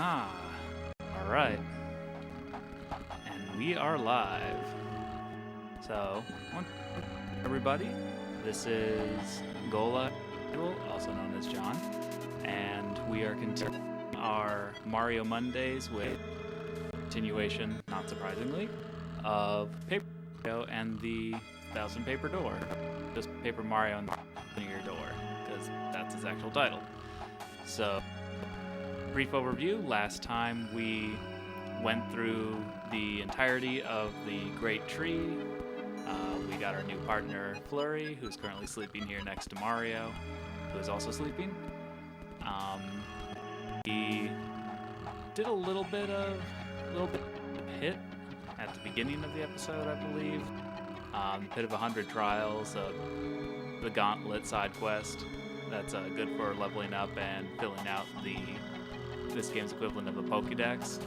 Alright. And we are live. So, everybody, this is Gola, also known as John, and we are continuing our Mario Mondays with continuation, not surprisingly, of Paper Mario and the 1,000 Paper Door. Just Paper Mario and the Linear Door, because that's his actual title. So, brief overview. Last time we went through the entirety of the Great Tree. We got our new partner, Flurry, who's currently sleeping here next to Mario, who is also sleeping. He did a little bit of hit at the beginning of the episode, I believe. Pit of 100 Trials, the Gauntlet side quest. That's good for leveling up and filling out this game's equivalent of a Pokédex.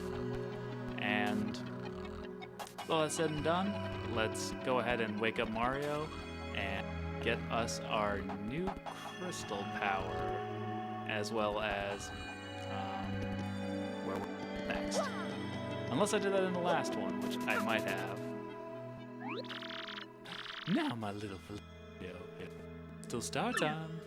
And with all that said and done, let's go ahead and wake up Mario and get us our new crystal power, as well as where we're next. Unless I did that in the last one, which I might have. Now, my little Felicio, it's still star time.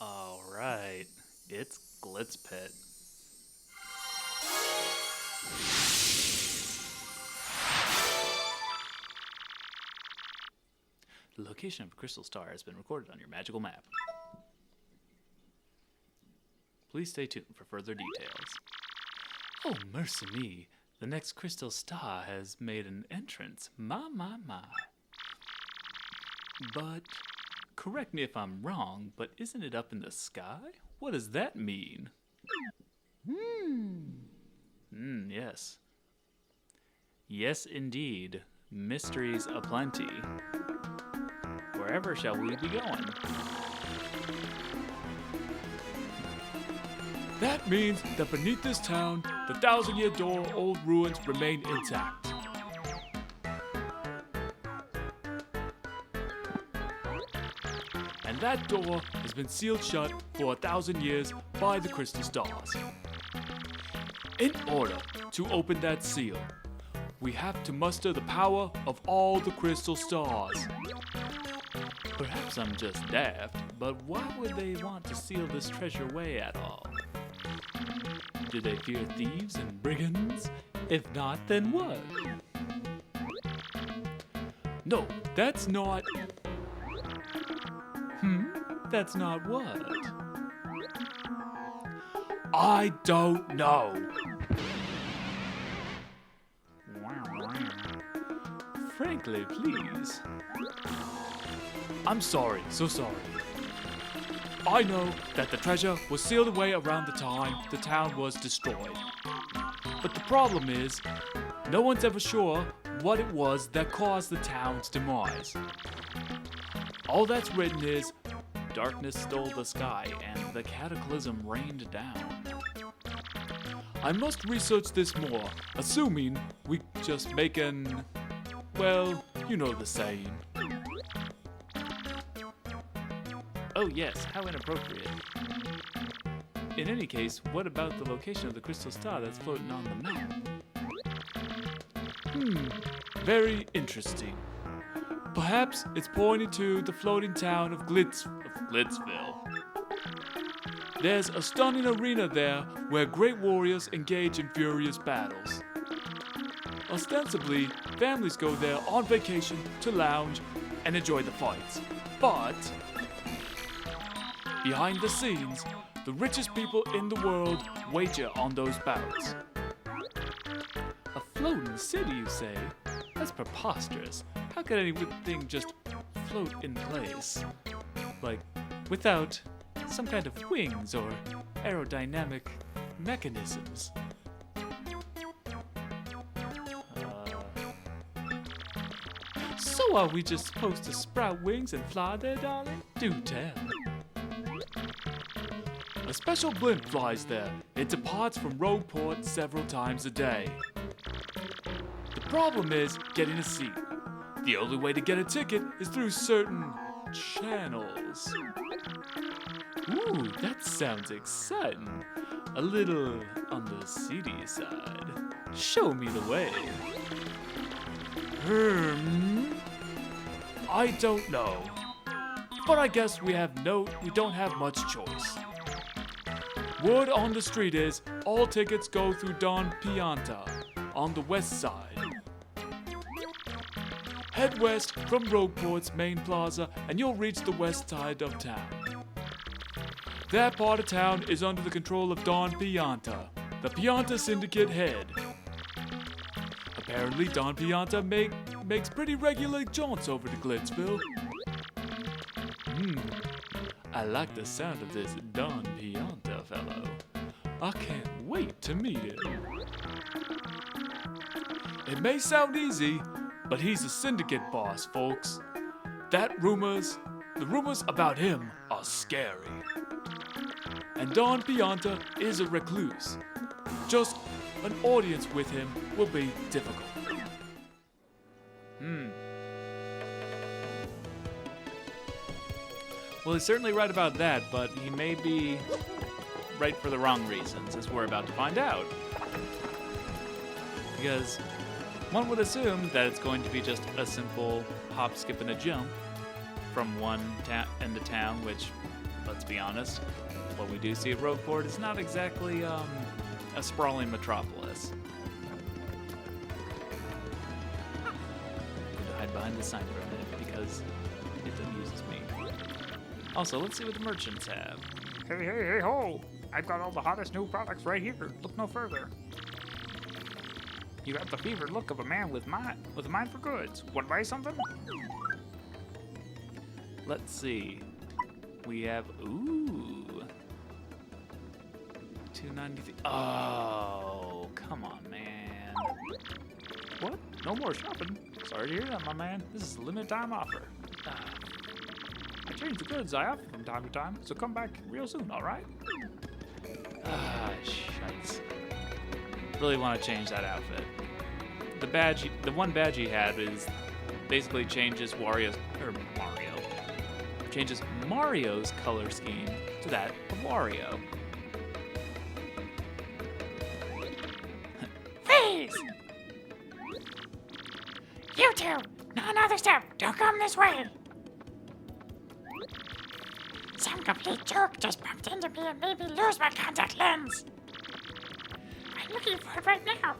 Alright, it's Glitzville. The location of a crystal star has been recorded on your magical map. Please stay tuned for further details. Oh, mercy me. The next crystal star has made an entrance. My. But, correct me if I'm wrong, but isn't it up in the sky? What does that mean? Yes. Yes, indeed. Mysteries aplenty. Wherever shall we be going? That means that beneath this town, the 1,000-year door old ruins remain intact. And that door has been sealed shut for 1,000 years by the crystal stars. In order to open that seal, we have to muster the power of all the crystal stars. Perhaps I'm just daft, but why would they want to seal this treasure away at all? Do they fear thieves and brigands? If not, then what? No, that's not... That's not what? I don't know. Frankly, please. I'm sorry, so sorry. I know that the treasure was sealed away around the time the town was destroyed. But the problem is, no one's ever sure what it was that caused the town's demise. All that's written is, darkness stole the sky and the cataclysm rained down. I must research this more, assuming we just make an... well, you know the saying. Oh yes, how inappropriate. In any case, what about the location of the crystal star that's floating on the map? Very interesting. Perhaps it's pointing to the floating town of Glitzville. There's a stunning arena there where great warriors engage in furious battles. Ostensibly, families go there on vacation to lounge and enjoy the fights. But behind the scenes, the richest people in the world wager on those bouts. Float in the city, you say? That's preposterous. How could anything just float in place? Like, without some kind of wings or aerodynamic mechanisms? So are we just supposed to sprout wings and fly there, darling? Do tell. A special blimp flies there. It departs from Rogueport several times a day. The problem is getting a seat. The only way to get a ticket is through certain channels. Ooh, that sounds exciting. A little on the seedy side. Show me the way. I don't know. But I guess we don't have much choice. Word on the street is all tickets go through Don Pianta on the west side. Head west from Rogueport's main plaza and you'll reach the west side of town. That part of town is under the control of Don Pianta, the Pianta Syndicate head. Apparently Don Pianta makes pretty regular jaunts over to Glitzville. I like the sound of this Don Pianta fellow. I can't wait to meet him. It may sound easy, but he's a syndicate boss, folks. The rumors about him are scary. And Don Pianta is a recluse. Just an audience with him will be difficult. Well, he's certainly right about that, but he may be right for the wrong reasons, as we're about to find out. Because one would assume that it's going to be just a simple hop, skip, and a jump from one end of town, which, let's be honest, what we do see at Rogueport is not exactly a sprawling metropolis. I'm going to hide behind the sign for a minute because it amuses me. Also, let's see what the merchants have. Hey, ho! I've got all the hottest new products right here. Look no further. You got the fevered look of a man with a mind for goods. Want to buy something? Let's see. We have, ooh. $2.93. Oh, come on, man. What? No more shopping? Sorry to hear that, my man. This is a limited time offer. I change the goods I offer from time to time, so come back real soon, alright? Shites. Really want to change that outfit. The one badge he had is basically changes Mario's color scheme to that of Wario. Freeze! You two! Not another step! Don't come this way! Some complete jerk just bumped into me and made me lose my contact lens. I'm looking for it right now.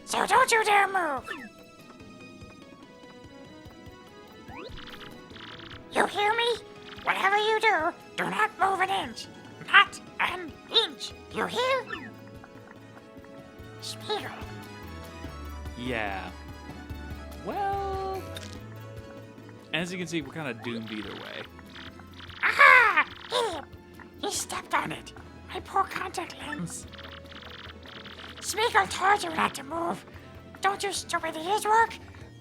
So don't you dare move! You hear me? Whatever you do not move an inch. Not an inch. You hear? Spiegel. Yeah. Well, as you can see, we're kind of doomed either way. Aha! Him! He stepped on it. My poor contact lens. Spiegel told you not to move. Don't you stupid idiots work?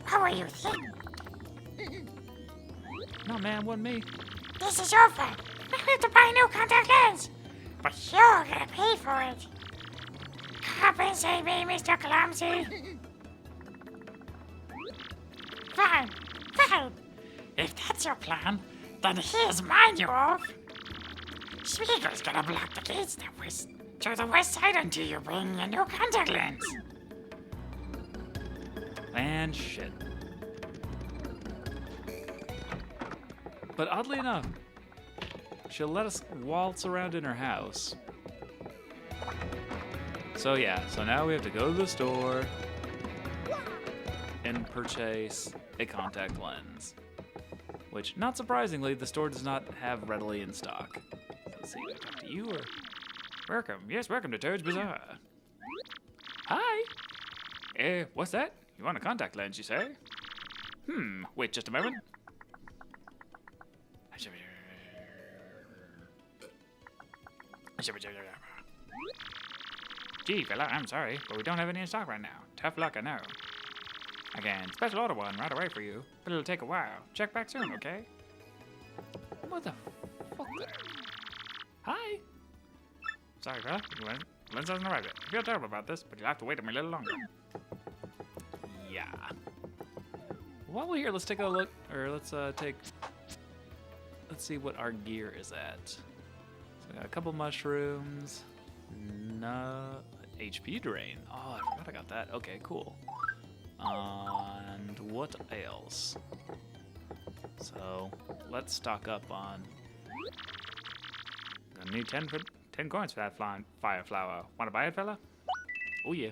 What were you thinking? No, man, wasn't me. This is your fault. I have to buy a new contact lens. But you're gonna pay for it. Compensate me, Mr. Clumsy. Fine. If that's your plan, then here's my new off. Spiegel's gonna block the gates to the west side until you bring your new contact lens. And shit. But oddly enough, she'll let us waltz around in her house. So yeah, so now we have to go to the store and purchase a contact lens. Which, not surprisingly, the store does not have readily in stock. So let's see, do I talk to you or... Welcome to Toad's Bazaar. Hi! What's that? You want a contact lens, you say? Wait just a moment. Gee, fella, I'm sorry, but we don't have any in stock right now. Tough luck, I know. I can special order one right away for you, but it'll take a while. Check back soon, okay? What the fuck? Hi. Sorry, fella. Lens hasn't arrived yet. I feel terrible about this, but you'll have to wait a little longer. Yeah. While we're here, let's take a look, or let's see what our gear is at. So we got a couple mushrooms. No, HP drain. Oh, I forgot I got that. Okay, cool. And what else? So let's stock up on. Gonna need 10 coins for that fire flower. Wanna buy it, fella? Oh yeah.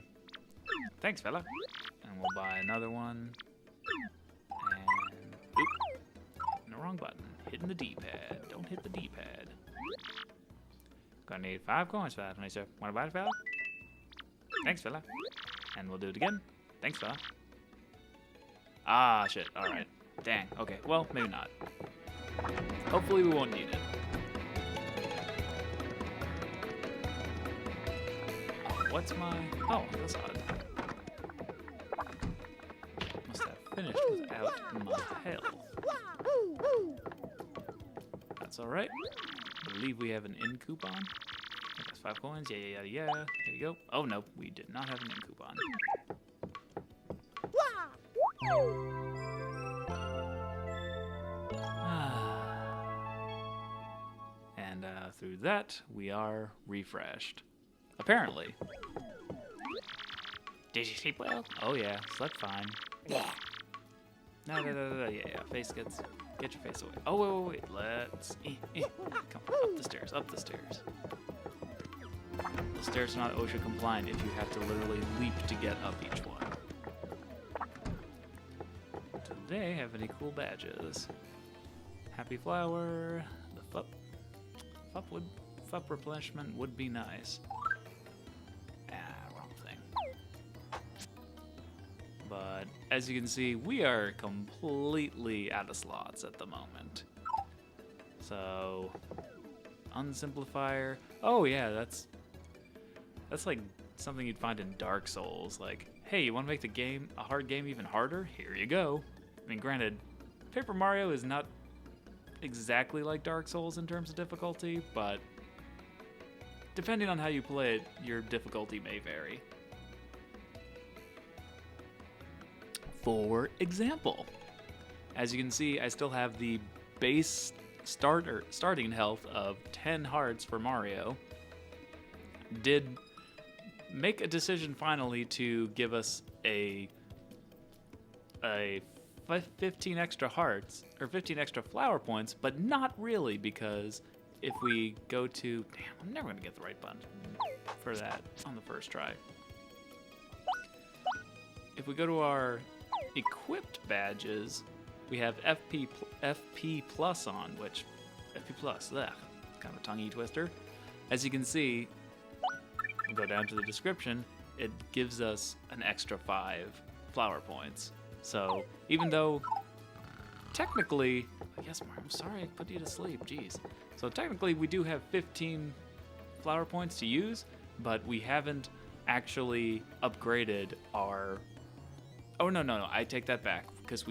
Thanks, fella. And we'll buy another one. And oop, the wrong button. Hitting the D-pad. Don't hit the D-pad. Gonna need 5 coins for that, sir. Wanna buy it, fella? Thanks, fella. And we'll do it again. Thanks, fella. Ah, shit. All right. Dang. Okay. Well, maybe not. Hopefully, we won't need it. What's my... Oh, that's odd. Must have finished without my health. That's alright. I believe we have an in coupon. That's 5 coins. Yeah. Here you go. Oh, no. We did not have an in coupon. And through that, we are refreshed. Apparently. Did you sleep well? Oh yeah, slept fine. Yeah. No. Yeah. Get your face away. Oh wait. Let's. Come up the stairs. The stairs are not OSHA compliant if you have to literally leap to get up each one. Do they have any cool badges? Happy flower. The FUP replenishment would be nice. Wrong thing. But as you can see, we are completely out of slots at the moment. So, unsimplifier. Oh yeah, that's like something you'd find in Dark Souls. Like, hey, you want to make a hard game even harder? Here you go. I mean, granted, Paper Mario is not exactly like Dark Souls in terms of difficulty, but depending on how you play it, your difficulty may vary. For example, as you can see, I still have the base starting health of 10 hearts for Mario. Did make a decision finally to give us a 15 extra hearts, or 15 extra flower points, but not really, because if we go to... Damn, I'm never going to get the right button for that on the first try. If we go to our equipped badges, we have FP Plus on, which... FP Plus, ugh, kind of a tongue twister. As you can see, we'll go down to the description, it gives us an extra 5 flower points. So, even though, technically, yes, Mario, I'm sorry I put you to sleep, jeez. So technically we do have 15 flower points to use, but we haven't actually upgraded our... Oh, no, I take that back, because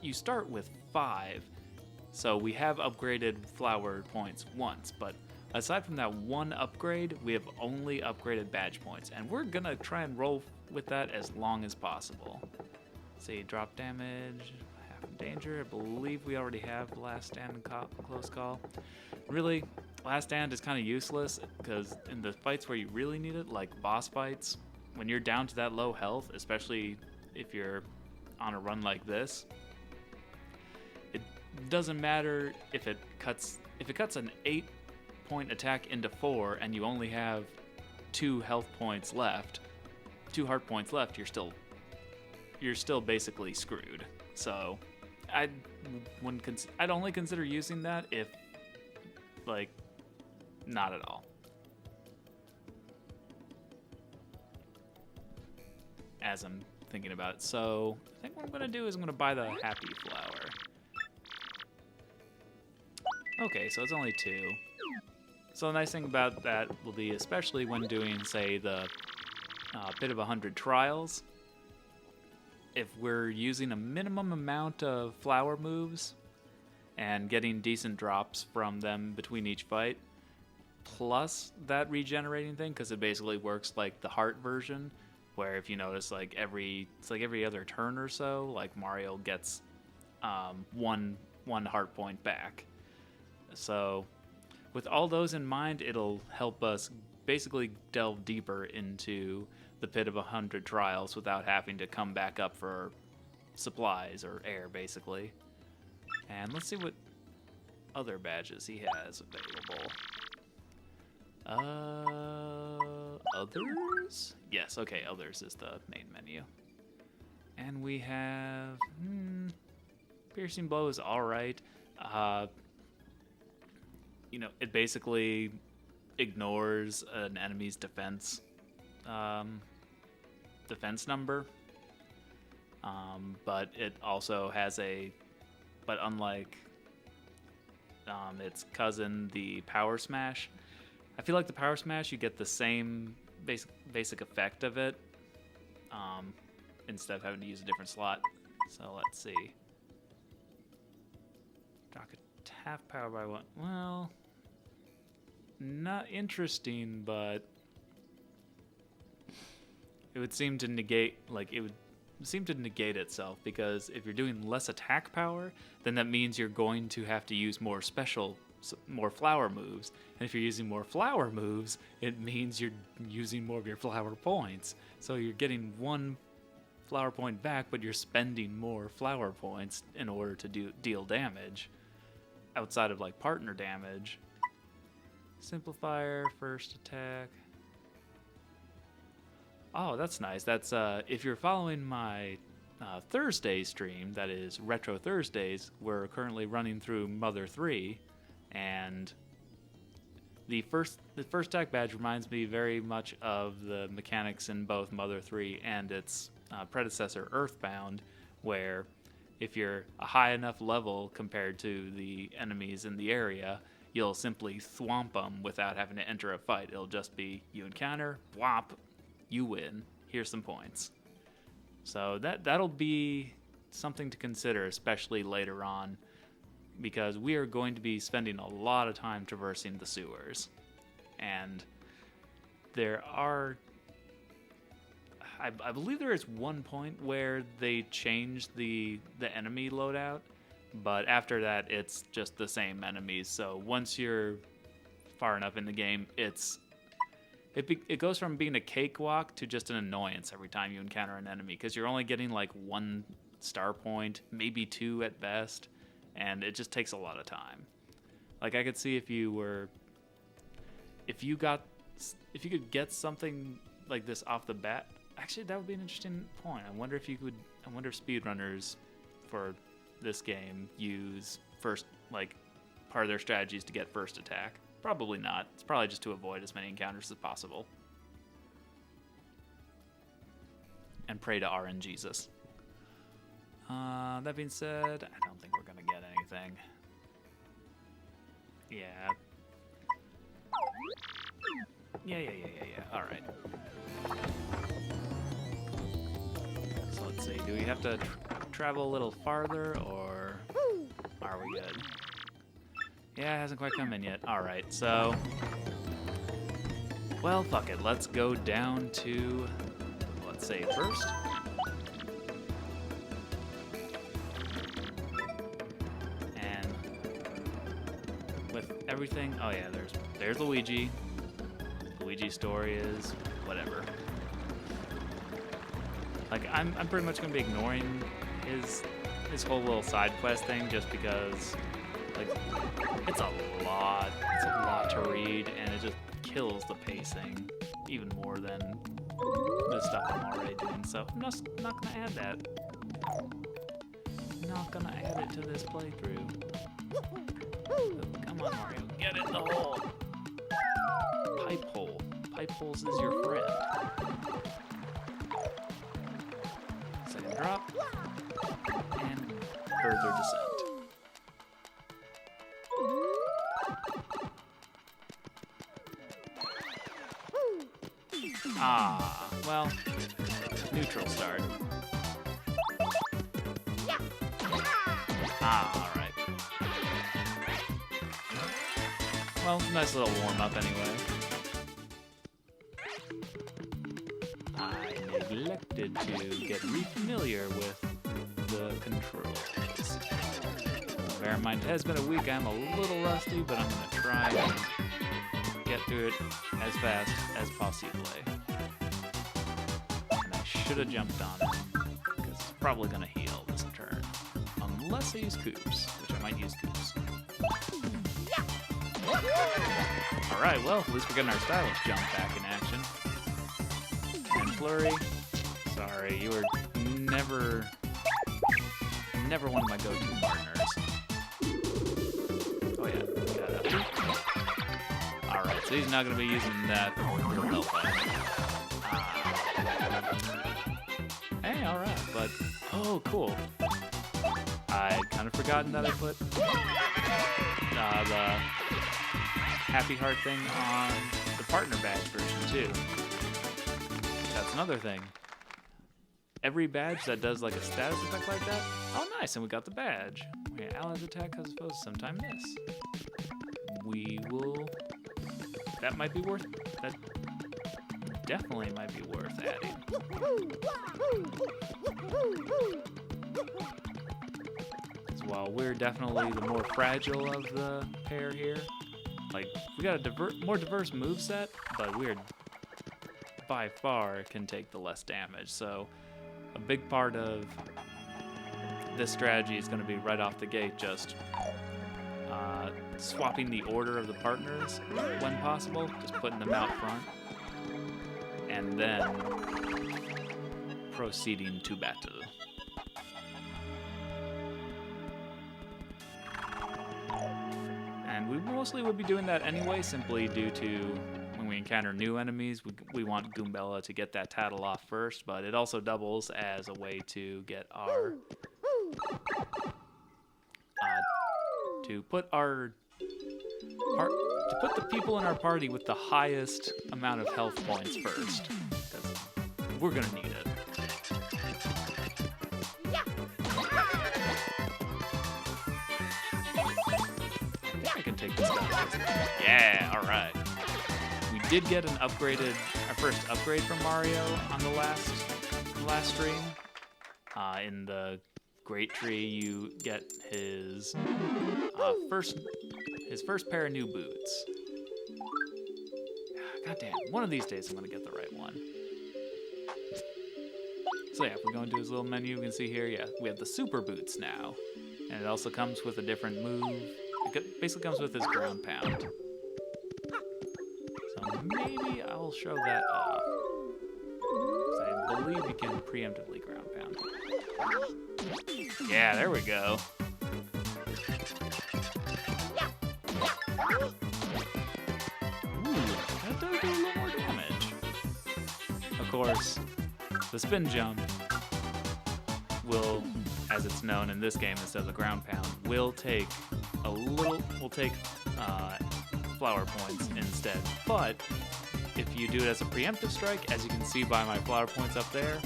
you start with 5, so we have upgraded flower points once, but aside from that one upgrade, we have only upgraded badge points, and we're gonna try and roll with that as long as possible. See, drop damage, half in danger. I believe we already have Last Stand and Close Call. Really, Last Stand is kind of useless because in the fights where you really need it, like boss fights, when you're down to that low health, especially if you're on a run like this, it doesn't matter if it cuts an 8-point attack into 4 and you only have 2 health points left, 2 heart points left, you're still basically screwed. So I'd only consider using that if, like, not at all. As I'm thinking about it. So I think what I'm gonna do is I'm gonna buy the happy flower. Okay, so it's only 2. So the nice thing about that will be, especially when doing, say, the Pit of 100 Trials, if we're using a minimum amount of flower moves and getting decent drops from them between each fight, plus that regenerating thing, because it basically works like the heart version, where if you notice, like every other turn or so, like Mario gets one heart point back. So with all those in mind, it'll help us basically delve deeper into the Pit of 100 Trials without having to come back up for supplies or air, basically. And let's see what other badges he has available. Others? Yes, okay, others is the main menu. And we have... Piercing Blow is alright. It basically ignores an enemy's defense number. But it also has but unlike its cousin, the Power Smash, I feel like the Power Smash, you get the same basic effect of it, instead of having to use a different slot. So let's see. Dock a half power by 1. Well, not interesting, but it would seem to negate, itself, because if you're doing less attack power, then that means you're going to have to use more flower moves. And if you're using more flower moves, it means you're using more of your flower points. So you're getting 1 flower point back, but you're spending more flower points in order to deal damage outside of like partner damage. Simplifier, first attack. Oh, that's nice. That's if you're following my Thursday stream, that is Retro Thursdays, we're currently running through Mother 3, and the first attack badge reminds me very much of the mechanics in both Mother 3 and its predecessor Earthbound, where if you're a high enough level compared to the enemies in the area, you'll simply thwomp them without having to enter a fight. It'll just be, you encounter, whomp, you win, here's some points. So that'll be something to consider, especially later on, because we are going to be spending a lot of time traversing the sewers. And there are... I believe there is one point where they changed the enemy loadout, but after that it's just the same enemies. So once you're far enough in the game, it goes from being a cakewalk to just an annoyance every time you encounter an enemy, because you're only getting like 1 star point, maybe 2 at best, and it just takes a lot of time. Like I could see if you could get something like this off the bat. Actually, that would be an interesting point. I wonder if speedrunners for this game use first, like, part of their strategies to get first attack. Probably not. It's probably just to avoid as many encounters as possible. And pray to RNGesus. That being said, I don't think we're gonna get anything. Yeah. Yeah. All right. So let's see. Do we have to travel a little farther, or are we good? Yeah, it hasn't quite come in yet. All right. So, well, fuck it. Let's go down to, let's say first. And with everything, oh yeah, there's Luigi. Luigi's story is whatever. Like, I'm pretty much gonna be ignoring his whole little side quest thing, just because, like, it's a lot to read, and it just kills the pacing even more than the stuff I'm already doing. So I'm just not gonna add that. Not gonna add it to this playthrough. Come on, Mario, get in the hole. Pipe hole. Pipe holes is your friend. drop, and further descent. Ah, well, neutral start. Ah, alright. Well, nice little warm-up anyway. I neglected to get re-familiar with the controls. Bear in mind, it has been a week, I'm a little rusty, but I'm going to try and get through it as fast as possible. And I should have jumped on it, because it's probably going to heal this turn. Unless I use Coops, which I might use Coops. Alright, well, at least we're getting our stylish jump back in action. And Flurry, sorry, you were never one of my go-to partners. Oh yeah, alright, so he's not going to be using that for health. Hey, alright, but, oh, cool. I'd kind of forgotten that I put the Happy Heart thing on the partner badge version too. That's another thing. Every badge that does like a status effect like that, oh nice, and we got the badge. Okay, allies attack as opposed to sometime miss. That might be worth, that definitely might be worth adding. While we're definitely the more fragile of the pair here, like we got a more diverse moveset, but we're by far can take the less damage. So a big part of this strategy is going to be right off the gate, just swapping the order of the partners when possible, just putting them out front, and then proceeding to battle. And we mostly would be doing that anyway, simply due to when we encounter new enemies, we want Goombella to get that tattle off first, but it also doubles as a way to get our... to put the people in our party with the highest amount of health points first, because we're gonna need it. I can take this down. Yeah, all right. We did get our first upgrade from Mario on the last stream. In the Great Tree, you get his first pair of new boots. God damn, one of these days I'm gonna get the right one. So yeah, if we go into his little menu, we can see here, yeah, we have the super boots now. And it also comes with a different move. It basically comes with his ground pound. So maybe I'll show that off. So I believe you can preemptively ground pound. Yeah, there we go. Ooh, that does do a little more damage. Of course, the spin jump will, as it's known in this game instead of the ground pound, will take flower points instead. But if you do it as a preemptive strike, as you can see by my flower points up there,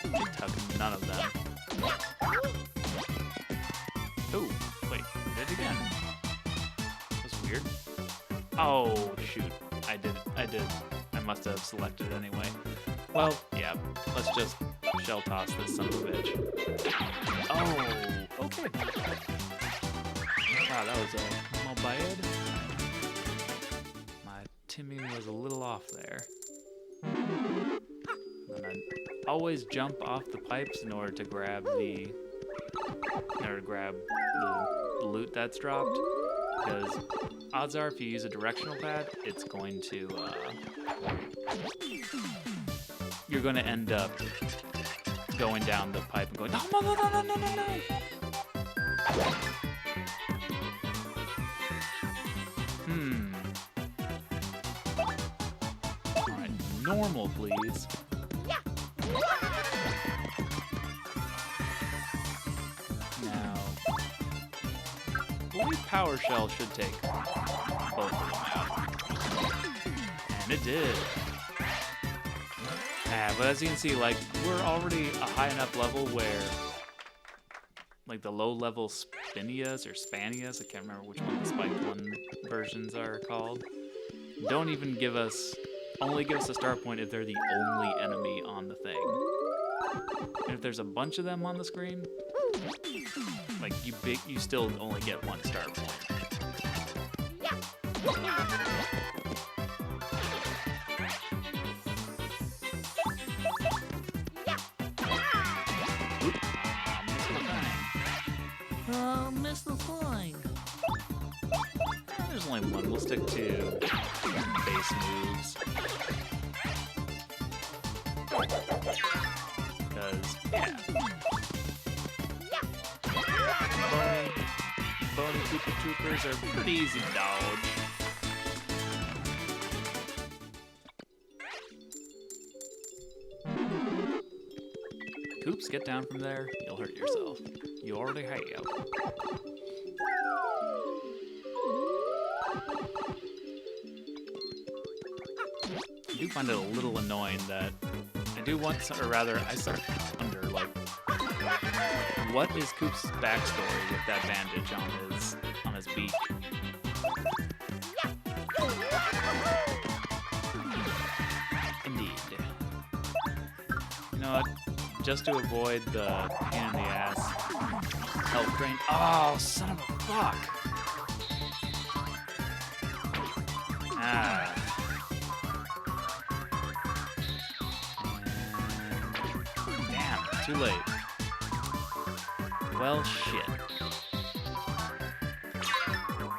it took none of them. Oh, wait, did it again. That was weird. Oh, shoot. I did. I must have selected it anyway. Well, yeah, let's just shell toss this son of a bitch. Oh, okay. Wow, that was a bad. My timing was a little off there. And I always jump off the pipes in order to grab the loot that's dropped, because odds are if you use a directional pad, it's going to you're going to end up going down the pipe and going, no. Alright, normal, please. power shell should take both of them out. And it did. But as you can see, like, we're already a high enough level where, like, the low-level Spinias or Spanias, I can't remember which one the spiked one versions are called, don't even give us, only give us a start point if they're the only enemy on the thing. And if there's a bunch of them on the screen, like, you still only get one start point. Missed the thing. There's only one. We'll stick to base moves. Because, yeah. Bony Koopa Troopers are pretty easy to dodge. Koops, get down from there. You'll hurt yourself. You already have. I do find it a little annoying that I do want, or rather, I start to wonder, like, what is Koop's backstory with that bandage on his beak? Indeed. You know what? Just to avoid the pain in the ass health drain. Oh, son of a fuck! Ah. Damn, too late. Well, shit.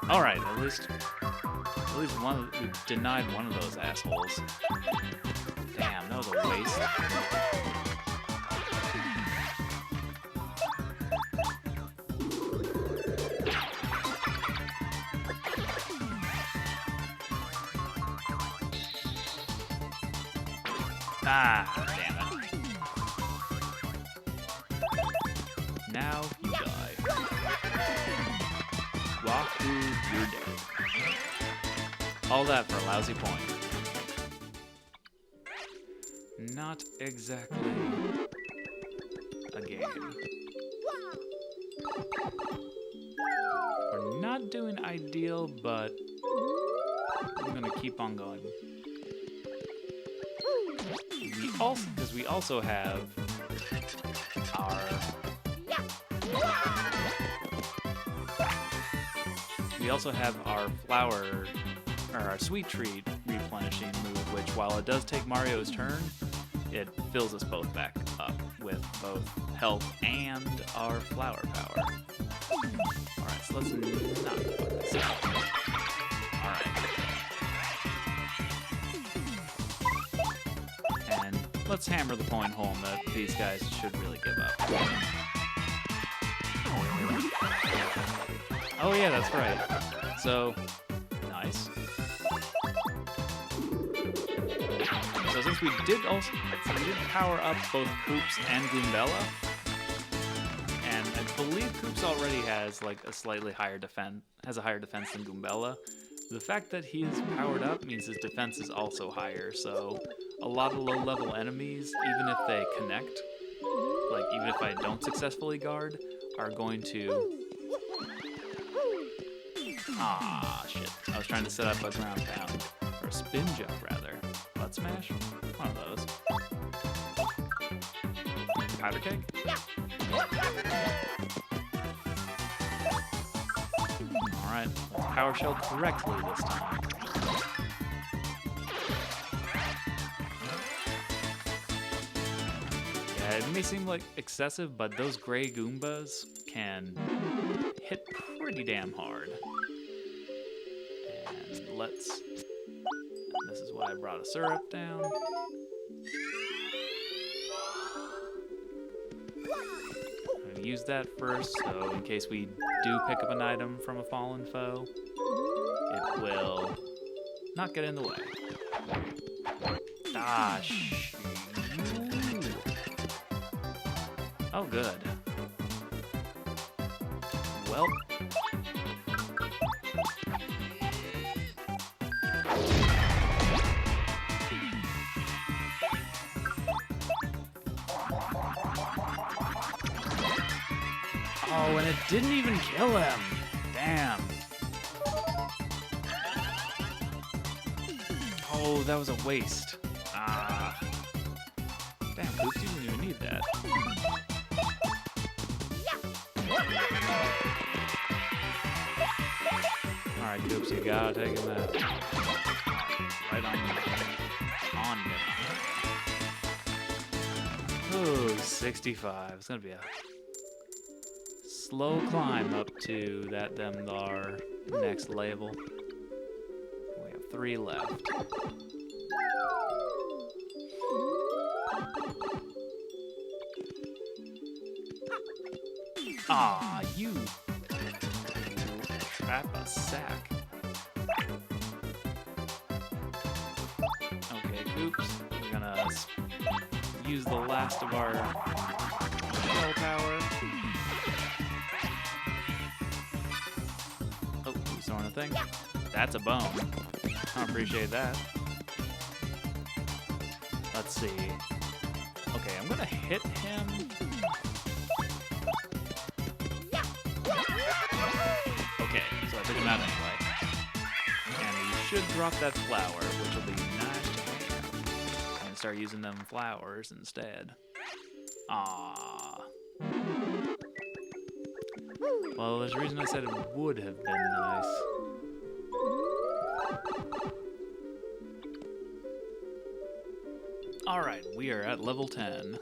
Alright, at least one, we denied one of those assholes. Damn, that was a waste. Ah, damn it. Now you die. Wahoo, you're dead. All that for a lousy point. Not exactly a game. We're not doing ideal, but I'm gonna keep on going. Because we also have our flower, or our sweet treat replenishing move, which while it does take Mario's turn, it fills us both back up with both health and our flower power. Alright, so let's not fuck this up. Alright. And let's hammer the point home that these guys should really give up. Oh yeah, that's right. So, nice. So since we did power up both Koops and Goombella, and I believe Koops already has like a slightly higher defense, has a higher defense than Goombella. The fact that he is powered up means his defense is also higher, so a lot of low-level enemies, even if they connect, like even if I don't successfully guard, are going to... Ah, shit. I was trying to set up a ground pound, or a spin jump rather. Butt smash? One of those. Powder keg? Alright, let's power shell correctly this time. Yeah, it may seem like excessive, but those gray Goombas can hit pretty damn hard. And this is why I brought a syrup down. I'm gonna use that first, so in case we do pick up an item from a fallen foe, it will not get in the way. Ah, shoot. Oh, good. Well, Oh, and it didn't even kill him. Damn. Oh, that was a waste. Ah. Damn, Oops, you didn't even need that. Alright, Goops, you gotta take him out. Right on him. Oh, 65. It's gonna be a slow climb up to that thar next level. We have 3 left. Ah, you trap a sack. Okay, Oops. We're gonna use the last of our spell power. Oh, he's throwing a thing. That's a bone. I appreciate that. Let's see. Okay, I'm gonna hit him. Okay, so I took him out anyway. And he should drop that flower, which will be nice to have. And start using them flowers instead. Ah. Well, there's a reason I said it would have been nice. Alright, we are at level 10.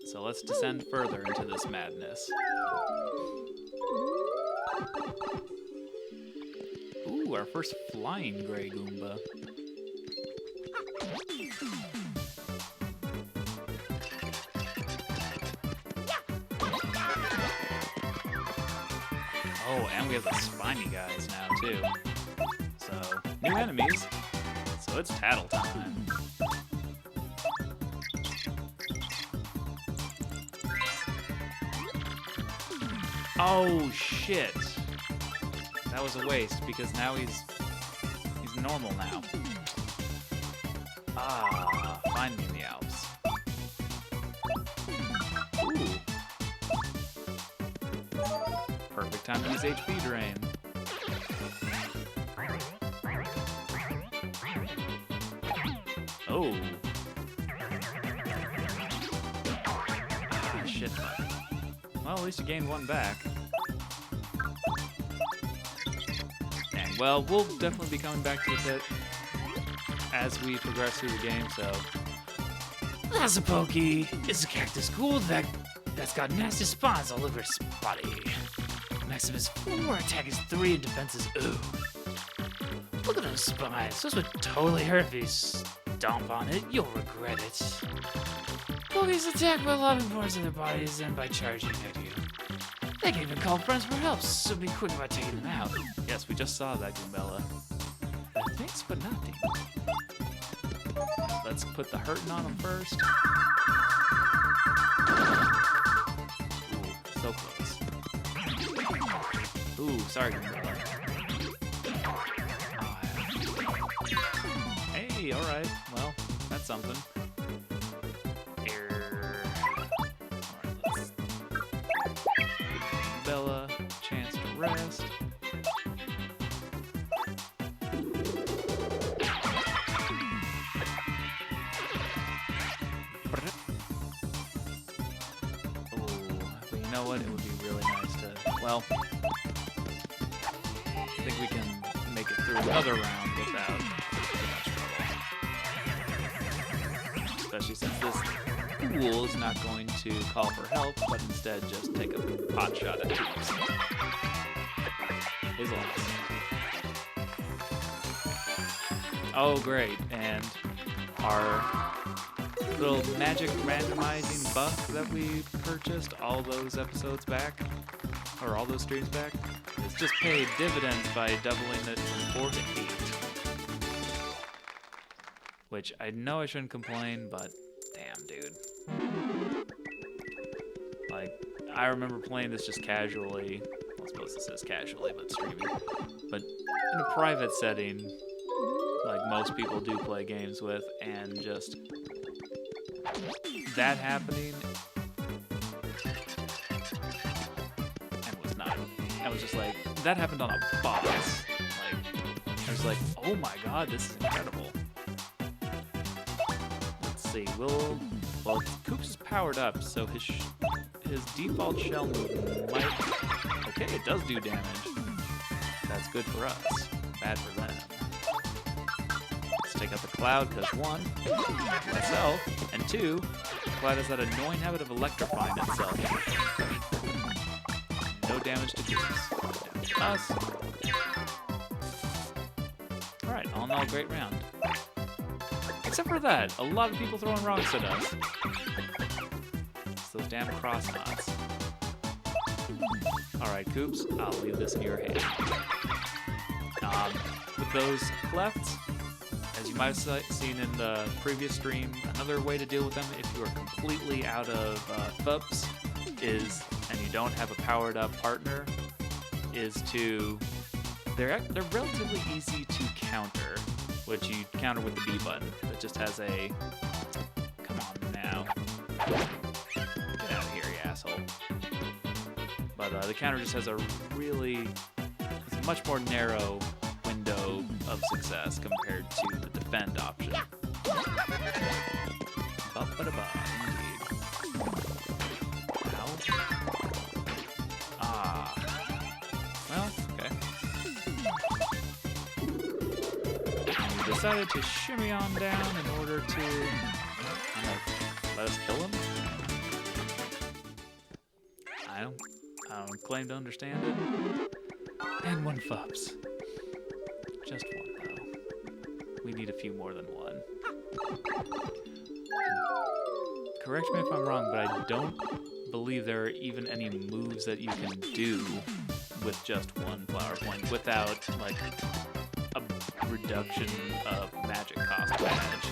So let's descend further into this madness. Ooh, our first flying Grey Goomba. Oh, and we have the spiny guys now, too. So, new enemies. So it's tattle time. Oh, shit. That was a waste, because now he's normal now. Ah, find me in the Alps. Ooh. Perfect time to use HP drain. Oh. Ah, shit. Well, at least you gained 1 back. And, well, we'll definitely be coming back to the pit as we progress through the game, so... Lazapoki is a cactus ghoul that's got nasty spines all over its body. Maximum is 4, attack is 3, and defense is ooh. Look at those spines. Those would totally hurt if you stomp on it. You'll regret it. Pokies attack by lobbing parts of their bodies and by charging at you. They can even call friends for help, so be quick about taking them out. Yes, we just saw that, Goombella. Thanks for nothing. Let's put the hurting on him first. Ooh, so close. Ooh, sorry, Goombella. Hey, alright. Well, that's something. Bella, chance to rest. Oh, but you know what? It would be really nice to, well, I think we can make it through another round without too much trouble. Especially since this ghoul is not going to call for help, but instead just take a pot shot at troops. His loss. Oh, great. And our little magic randomizing buff that we purchased all those episodes back, or all those streams back, it's just paid dividends by doubling it from 4 to 8. Which I know I shouldn't complain, but damn, dude. Like, I remember playing this just casually. Well, I suppose this is casually, but streaming. But in a private setting, like most people do play games with, and just that happening was just like, that happened on a boss. Like, I was like, oh my god, this is incredible. Let's see, well, Koops is powered up, so his default shell move might, okay, it does do damage. That's good for us, bad for them. Let's take out the Cloud, because 1, less health, and 2, the Cloud has that annoying habit of electrifying itself. No damage to Koops, no damage to us. Alright, all in all, great round. Except for that, a lot of people throwing rocks at us. It's those damn cross knots. Alright, Koops, I'll leave this in your hands. With those clefts, as you might have seen in the previous stream, another way to deal with them if you are completely out of FUPs is, and you don't have a powered up partner, is to, they're relatively easy to counter, which you counter with the B button. It just has a, come on now, get out of here, you asshole. But the counter just has a really, it's a much more narrow window of success compared to the defend option. Ba-ba-da-ba, indeed. Ow. Ah. Well, okay. And we decided to shimmy on down in order to let us kill him. I don't claim to understand it. And 1 FUPs. Just 1, though. We need a few more than 1. Correct me if I'm wrong, but I don't believe there are even any moves that you can do with just 1 flower point without, like, a reduction of magic cost damage.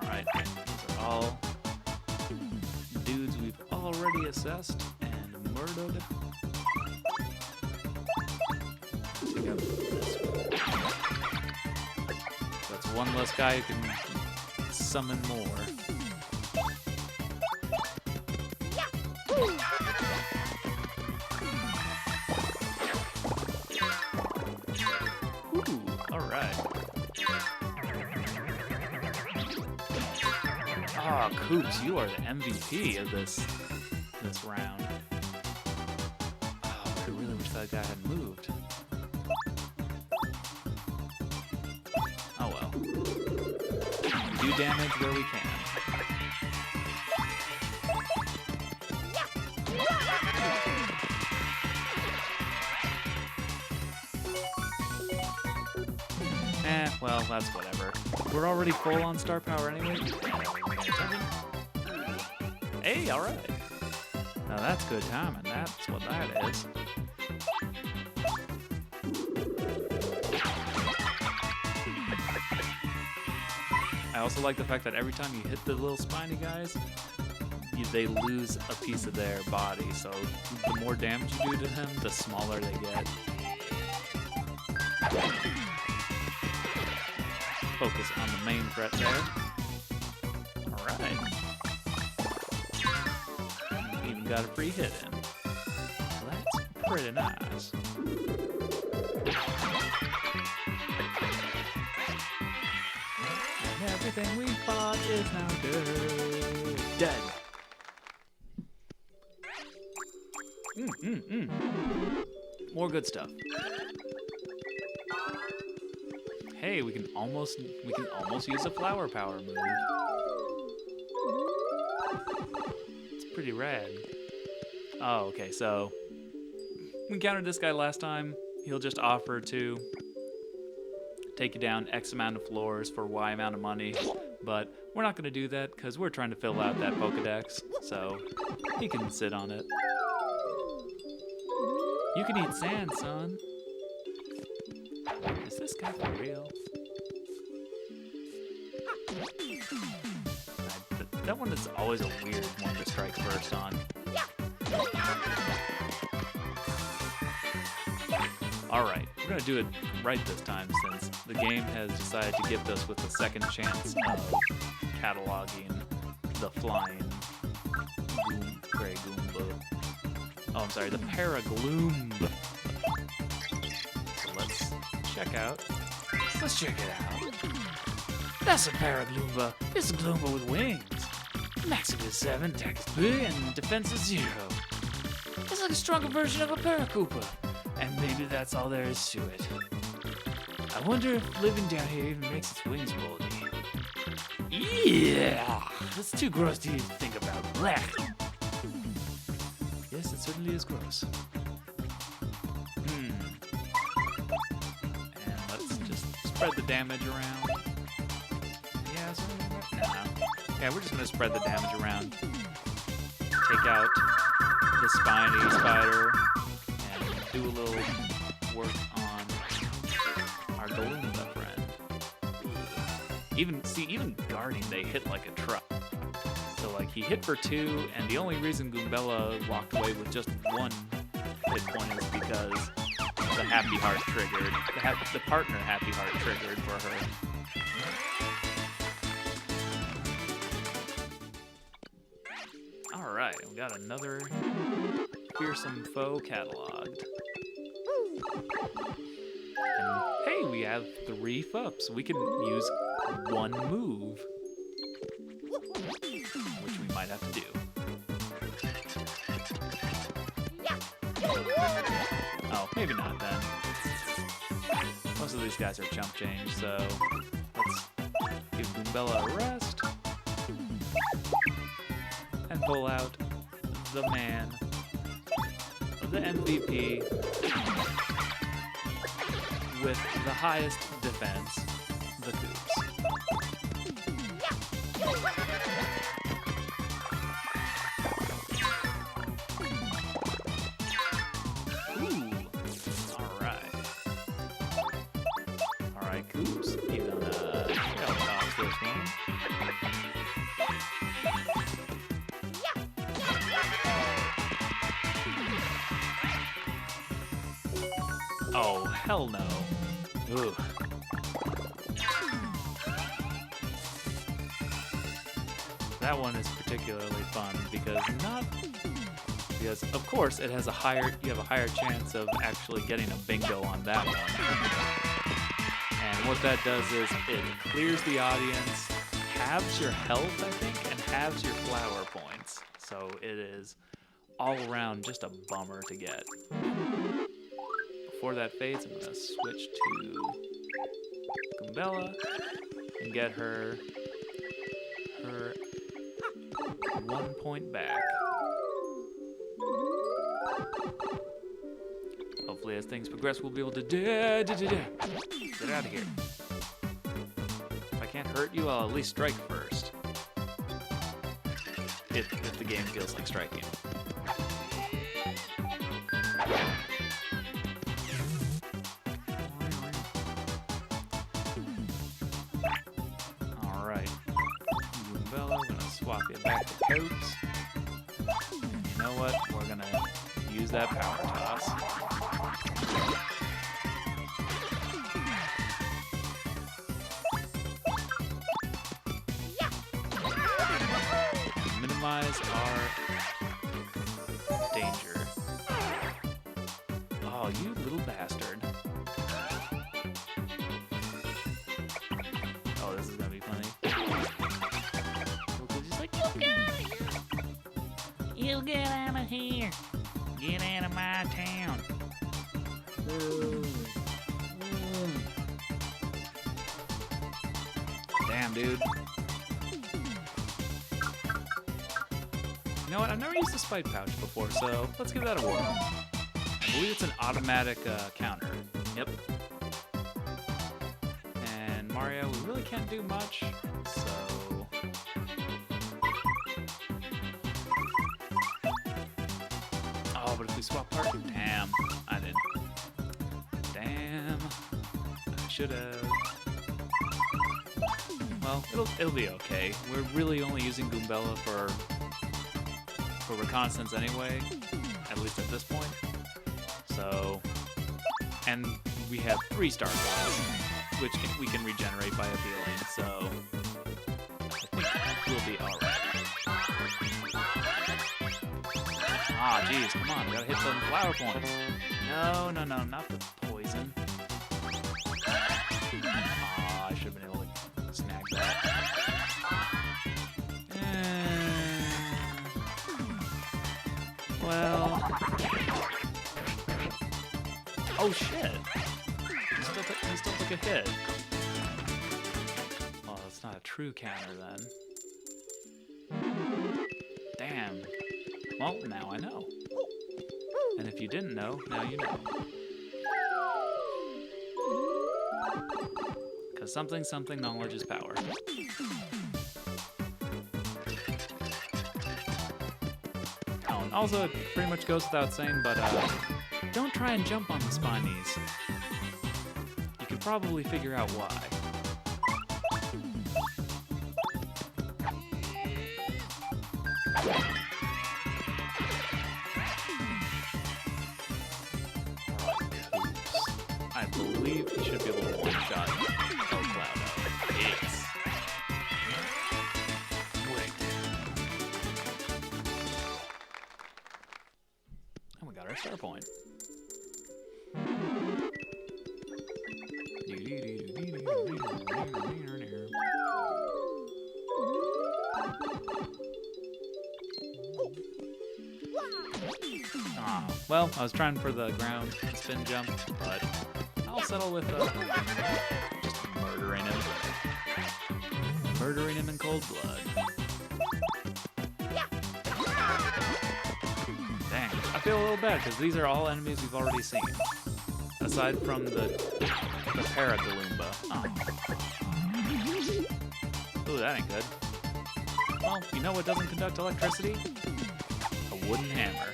Alright, these are all dudes we've already assessed and murdered. Take out this one. That's 1 less guy who can summon more. Ooh, alright. Ah, Koops, you are the MVP of this round. Oh, I really wish that guy had moved. Oh well. Do damage where we can. Well, that's whatever. We're already full on star power anyway. Hey, alright. Now that's good timing. That's what that is. I also like the fact that every time you hit the little spiny guys, they lose a piece of their body. So the more damage you do to them, the smaller they get. Focus on the main threat there. Alright. Even got a free hit in. Well, that's pretty nice. And everything we fought is now dead. More good stuff. Hey, we can almost use a flower power move. It's pretty rad. Oh, okay, so we encountered this guy last time. He'll just offer to take you down X amount of floors for Y amount of money, but we're not going to do that because we're trying to fill out that Pokedex, so he can sit on it. You can eat sand, son. Is this guy for real? That one is always a weird one to strike first on. Alright, we're gonna do it right this time since the game has decided to gift us with a second chance of cataloging the flying Goomba. Oh, I'm sorry, the Paragloom. So let's check out. Let's check it out. That's a Paragloomba. It's a Gloomba with wings. Max is 7, attack is 3, and defense is 0. It's like a stronger version of a Paracoopa. And maybe that's all there is to it. I wonder if living down here even makes its wings moldy. Yeah! That's too gross to even think about. Blech! Yes, it certainly is gross. And let's just spread the damage around. Yeah, yeah, we're just gonna spread the damage around. Take out the spiny spider and do a little work on our Galoombah friend. Even guarding, they hit like a truck. So like he hit for 2, and the only reason Goombella walked away with just 1 hit point is because the Happy Heart triggered. The partner Happy Heart triggered for her. Alright, we got another fearsome foe cataloged. And hey, we have 3 FUPs. We can use 1 move, which we might have to do. Oh, maybe not then. Most of these guys are chump change, so let's give Goombella a rest and pull out the man, the MVP, with the highest defense, the Coops. Alright, Coops, you gonna dodge this one. Oh, hell no. Ugh. That one is particularly fun because of course you have a higher chance of actually getting a bingo on that one. And what that does is it clears the audience, halves your health, I think, and halves your flower points. So it is all around just a bummer to get. Before that fades, I'm gonna switch to Goombella and get her 1 point back. Hopefully, as things progress, we'll be able to get out of here. If I can't hurt you, I'll at least strike first. If the game feels like striking. Alright. Goombella, we're gonna swap it back to Copes. And you know what? We're gonna use that power toss. And minimize our danger. Oh, you little bastard. Oh, this is gonna be funny. Just like, you get out of here. Get out of my town. Damn, dude. You know what? I've never used the spite pouch before, so let's give that a whirl. I believe it's an automatic counter. Yep. And Mario, we really can't do much, so... Oh, but if we swap parts... Damn, I didn't. Damn. I should have. Well, it'll be okay. We're really only using Goombella for reconnaissance anyway, at least at this point. So, and we have 3-star balls, which we can regenerate by appealing, so I think we'll be alright. jeez, come on, gotta hit some flower points. No, no, no, not the poison. Aw, I should have been able to snag that. Well... Oh, shit! He still took a hit. Well, it's not a true counter, then. Damn. Well, now I know. And if you didn't know, now you know. Because something knowledge is power. Oh, and also, it pretty much goes without saying, but don't try and jump on the spinies. You can probably figure out why. I believe he should be able to one-shot El Cloud. Yes. Wait. And we got our star point. Ah, well, I was trying for the ground spin jump, but I'll settle with just murdering him. Murdering him in cold blood. Dang, I feel a little bad because these are all enemies we've already seen. Aside from the Paragaloomba. Oh. Ooh, that ain't good. Well, you know what doesn't conduct electricity? A wooden hammer.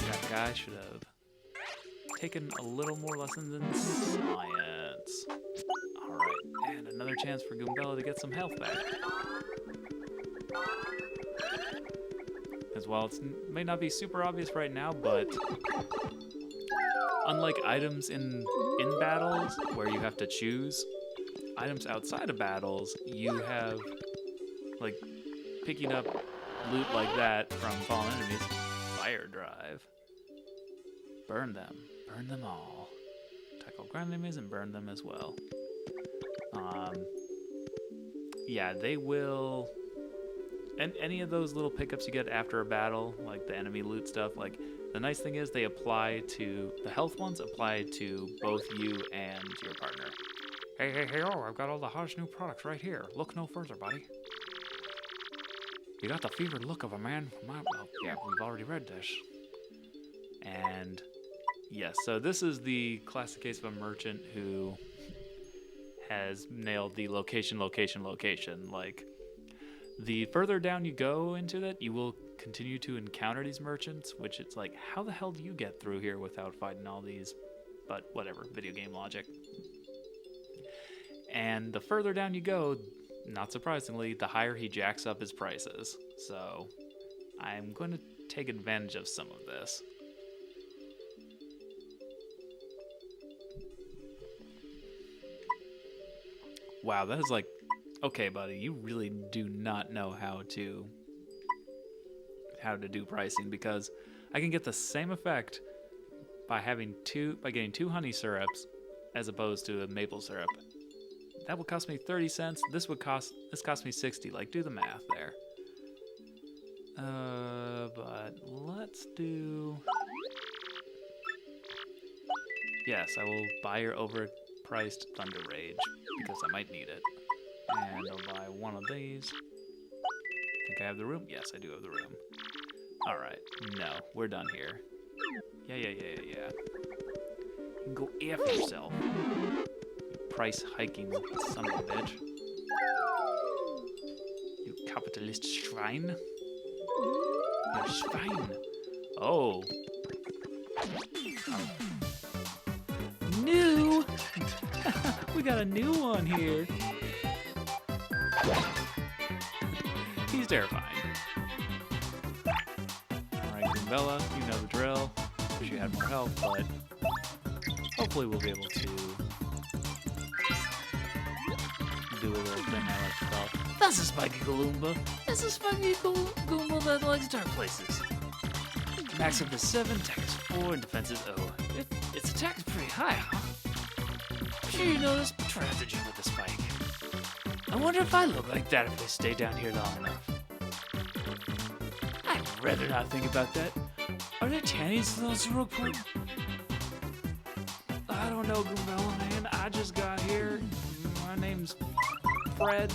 That guy should have taken a little more lessons in science. Alright, and another chance for Goombella to get some health back. As well, it may not be super obvious right now, but unlike items in battles where you have to choose, items outside of battles, you have, like, picking up loot like that from fallen enemies. Fire drive. Burn them. Burn them all. Tackle ground enemies and burn them as well. Yeah, they will... And any of those little pickups you get after a battle, like the enemy loot stuff, like, the nice thing is they apply to... The health ones apply to both you and your partner. Hey, I've got all the hottest new products right here. Look no further, buddy. You got the fevered look of a man. Well, yeah, we've already read this. And yes, so this is the classic case of a merchant who has nailed the location. Like, the further down you go into that, you will continue to encounter these merchants, which it's like, how the hell do you get through here without fighting all these? But whatever, video game logic. And the further down you go, not surprisingly, the higher he jacks up his prices. So I'm going to take advantage of some of this. Wow, that is like, okay, buddy, you really do not know how to do pricing, because I can get the same effect by getting two honey syrups as opposed to a maple syrup. That would cost me 30 cents. This cost me 60. Like, do the math there. But let's do... Yes, I will buy your overpriced Thunder Rage, because I might need it. And I'll buy one of these. Think I have the room? Yes, I do have the room. Alright, no, we're done here. Yeah. You can go F yourself. Price hiking son of a bitch. You capitalist swine. You're swine. Oh. New! We got a new one here. He's terrifying. Alright, Goombella, you know the drill. Wish you had more health, but hopefully we'll be able to little thing I like to call. That's a spiky Goomba. It's a spiky Goomba that likes dark places. Max up to 7, attack is 4, and defense is 0. Its attack is pretty high, huh? I'm sure you know this, but try not to jump with the spike. I wonder if I look like that if I stay down here long enough. I'd rather not think about that. Are there tannies to those rook point? I don't know, Goombella, man. I just got here. My name's Fred.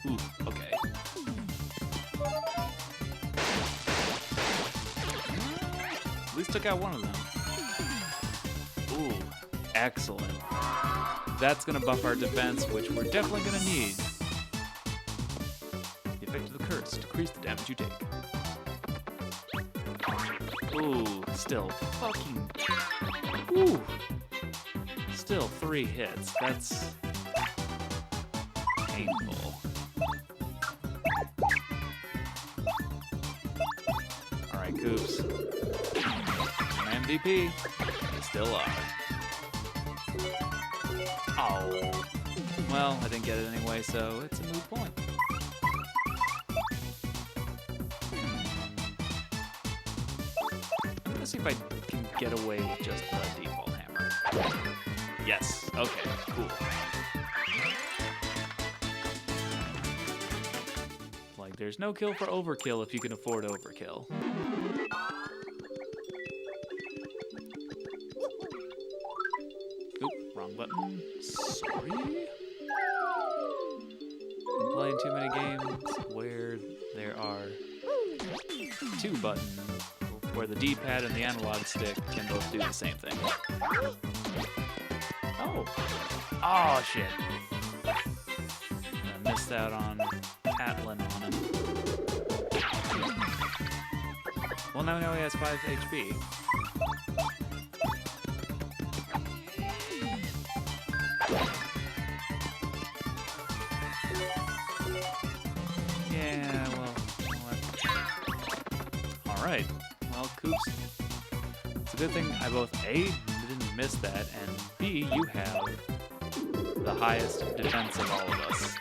Ooh, okay. At least took out one of them. Ooh, excellent. That's gonna buff our defense, which we're definitely gonna need. The effect of the curse, decrease the damage you take. Ooh, still fucking... Ooh! Still 3 hits. That's... painful. Alright, Coops. An MVP. They still are. Oh. Well, I didn't get it anyway, so it's a moot point. I'm gonna see if I can get away with just the default hammer. Yes. Okay, cool. Like, there's no kill for overkill if you can afford overkill. Oop, wrong button. Sorry. I'm playing too many games where there are 2 buttons, where the D-pad and the analog stick can both do the same thing. Oh. Oh, shit. I missed out on Atlin on him. Well, now we know he has 5 HP. Yeah, well, alright. Well, Coops, it's a good thing I both A, didn't miss that, and B, you have the highest defense of all of us.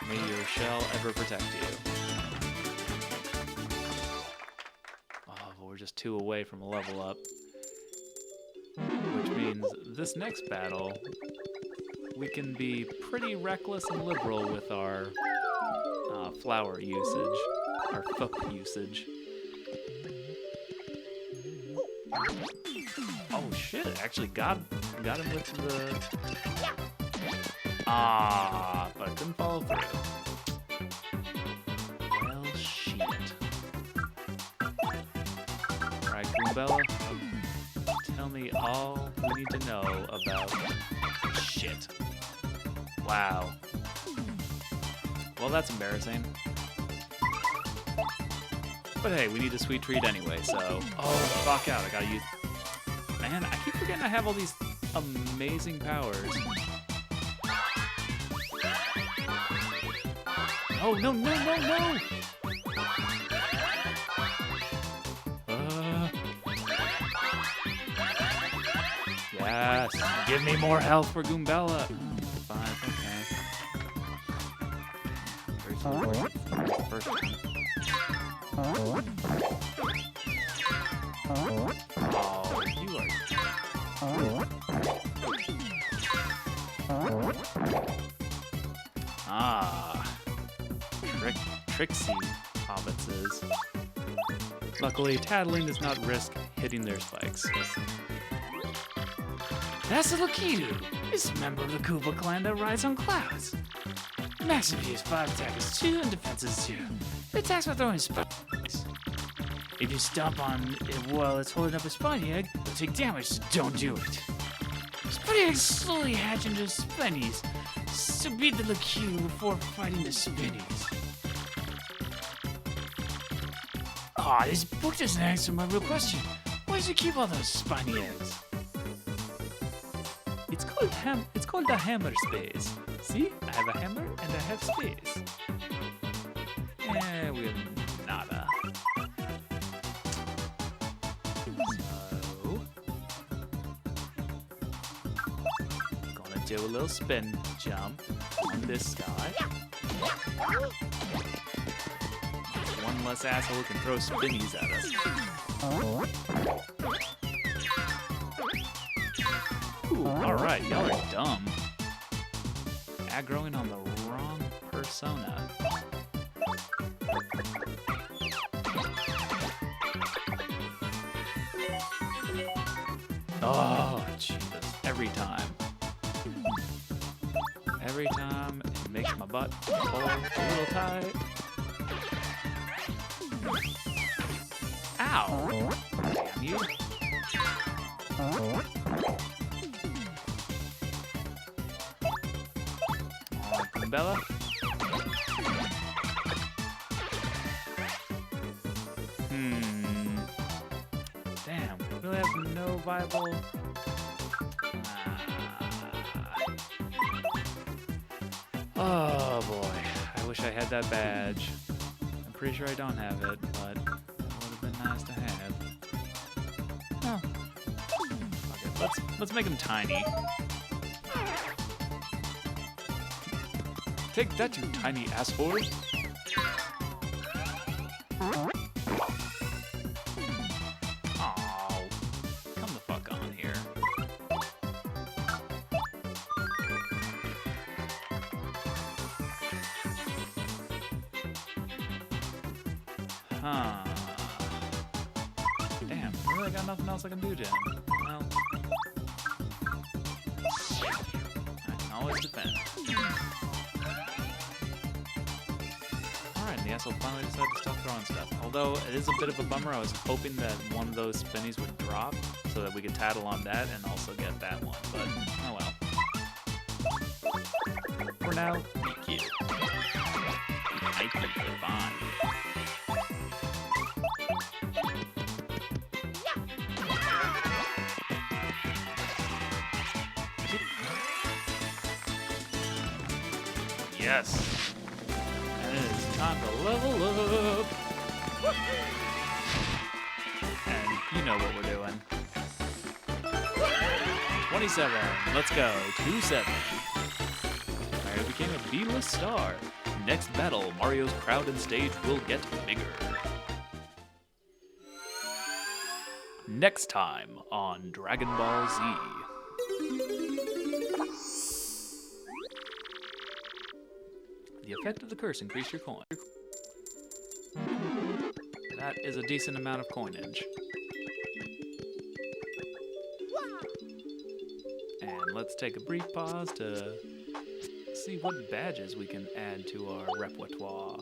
May your shell ever protect you. Oh, but we're just 2 away from a level up. Which means this next battle, we can be pretty reckless and liberal with our flower usage, our FUP usage. Oh shit, I actually got him with the... Ah, but I couldn't follow through. Well, shit. Alright, Goombella, tell me all we need to know about... Shit. Wow. Well, that's embarrassing. But hey, we need a sweet treat anyway, so... Oh, fuck out, I gotta use... Man, I keep forgetting I have all these amazing powers. Oh, no, no, no, no! Yes, give me more health for Goombella. Oh, 5, okay. Very slow. First one. Oh, you are... Ah. Tricksy hobbitses. Luckily, Tattling does not risk hitting their spikes. That's the Lakitu. It's a member of the Koopa clan that rides on clouds. Max MP is 5, attack is 2, and defense is 2. It attacks by throwing spikes. If you stomp on it while it's holding up a spiny egg, it'll take damage, so don't do it. Spiny eggs slowly hatch into spinnies, so beat the Lakitu before fighting the spinnies. Aw, this book doesn't answer my real question. Why does it keep all those spiny eggs? It's called the hammer space. See? I have a hammer and I have space. We have nada. So... do a little spin jump on this guy. One less asshole who can throw spinnies at us. Ooh, alright, y'all are dumb. Aggroing on the wrong persona. Oh, Jesus. Every time. Every time, it makes my butt pull a little tight. Ow! Damn you. Bella? Damn, we really have no viable... Oh boy, I wish I had that badge. I'm pretty sure I don't have it, but it would have been nice to have. Oh. Okay, let's make him tiny. Take that, you tiny asshole! Oh, come the fuck on here. Huh. Damn, I really got nothing else I can do to him. Well, I can always defend. Alright, the asshole finally decided to stop throwing stuff. Although, it is a bit of a bummer. I was hoping that one of those spinnies would drop so that we could tattle on that and also get that one. But, oh well. For now, be cute. I think we're fine. Yes. And it is time to level up. And you know what we're doing. 27. Let's go. 2-7. Mario became a B-list star. Next battle, Mario's crowd and stage will get bigger. Next time on Dragon Ball Z. The effect of the curse increased your coin. That is a decent amount of coinage. And let's take a brief pause to see what badges we can add to our repertoire.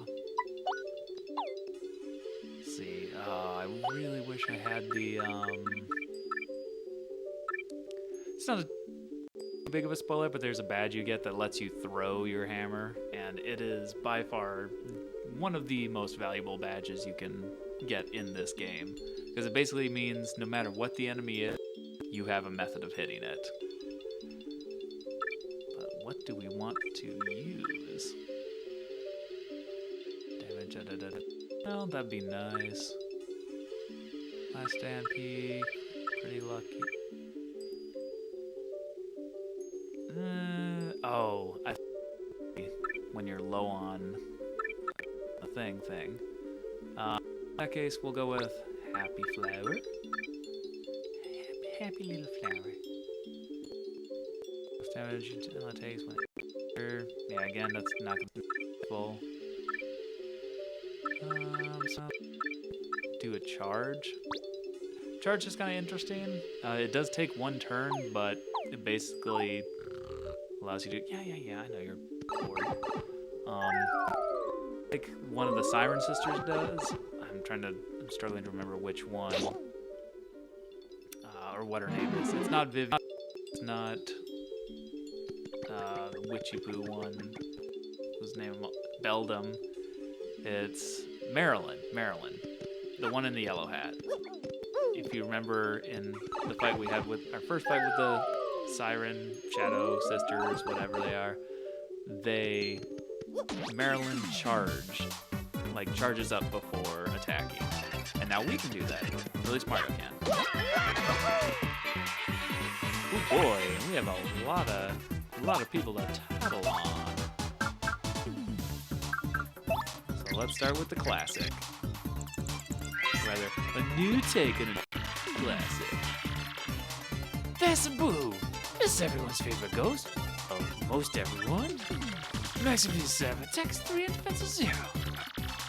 Let's see, I really wish I had the, it's not a big of a spoiler, but there's a badge you get that lets you throw your hammer, and it is by far one of the most valuable badges you can get in this game, because it basically means no matter what the enemy is, you have a method of hitting it. But what do we want to use? Damage, well, that'd be nice. Last stand peak, pretty lucky. Oh, when you're low on a thing. In that case, we'll go with Happy Flower. Happy little flower. Most damage it takes when yeah, again, that's not gonna be full. So do a charge. Charge is kind of interesting. It does take one turn, but it basically allows you to, yeah, I know you're bored. Like one of the Siren Sisters does. I'm struggling to remember which one, or what her name is. It's not Vivian, it's not the Witchy Poo one, whose name, Beldam. It's Marilyn, the one in the yellow hat. If you remember in the fight we had with, our first fight with the Siren, Shadow Sisters, whatever they are, Marilyn charges up before attacking. And now we can do that. At least Mario can. Oh boy, we have a lot of a lot of people to tattle on. So let's start with the classic. Rather, a new take on a classic. That's a boo! This is everyone's favorite ghost. Oh, most everyone. Maximum 7, attacks 3 and defense is 0.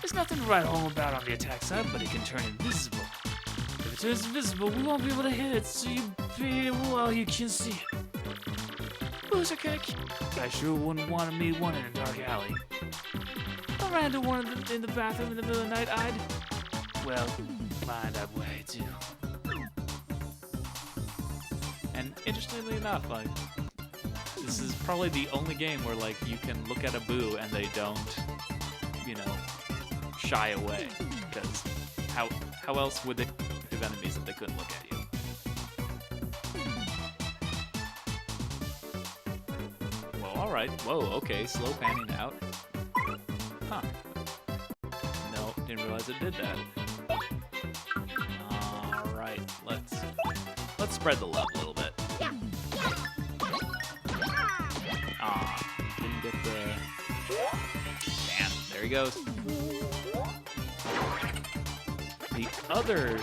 There's nothing to write home about on the attack side, but it can turn invisible. If it turns invisible, we won't be able to hit it, so you beat it while you can see it. Boos are kinda cute. I sure wouldn't want to meet one in a dark alley. I ran into one in the bathroom in the middle of the night, well, mind I'd way too. And interestingly enough, like, this is probably the only game where, like, you can look at a boo and they don't, you know, shy away. Because how else would they have enemies if they couldn't look at you? Well, alright. Whoa, okay, slow panning out. Huh. No, didn't realize it did that. Alright, let's spread the love a little bit. Didn't get the... Damn, there he goes. The other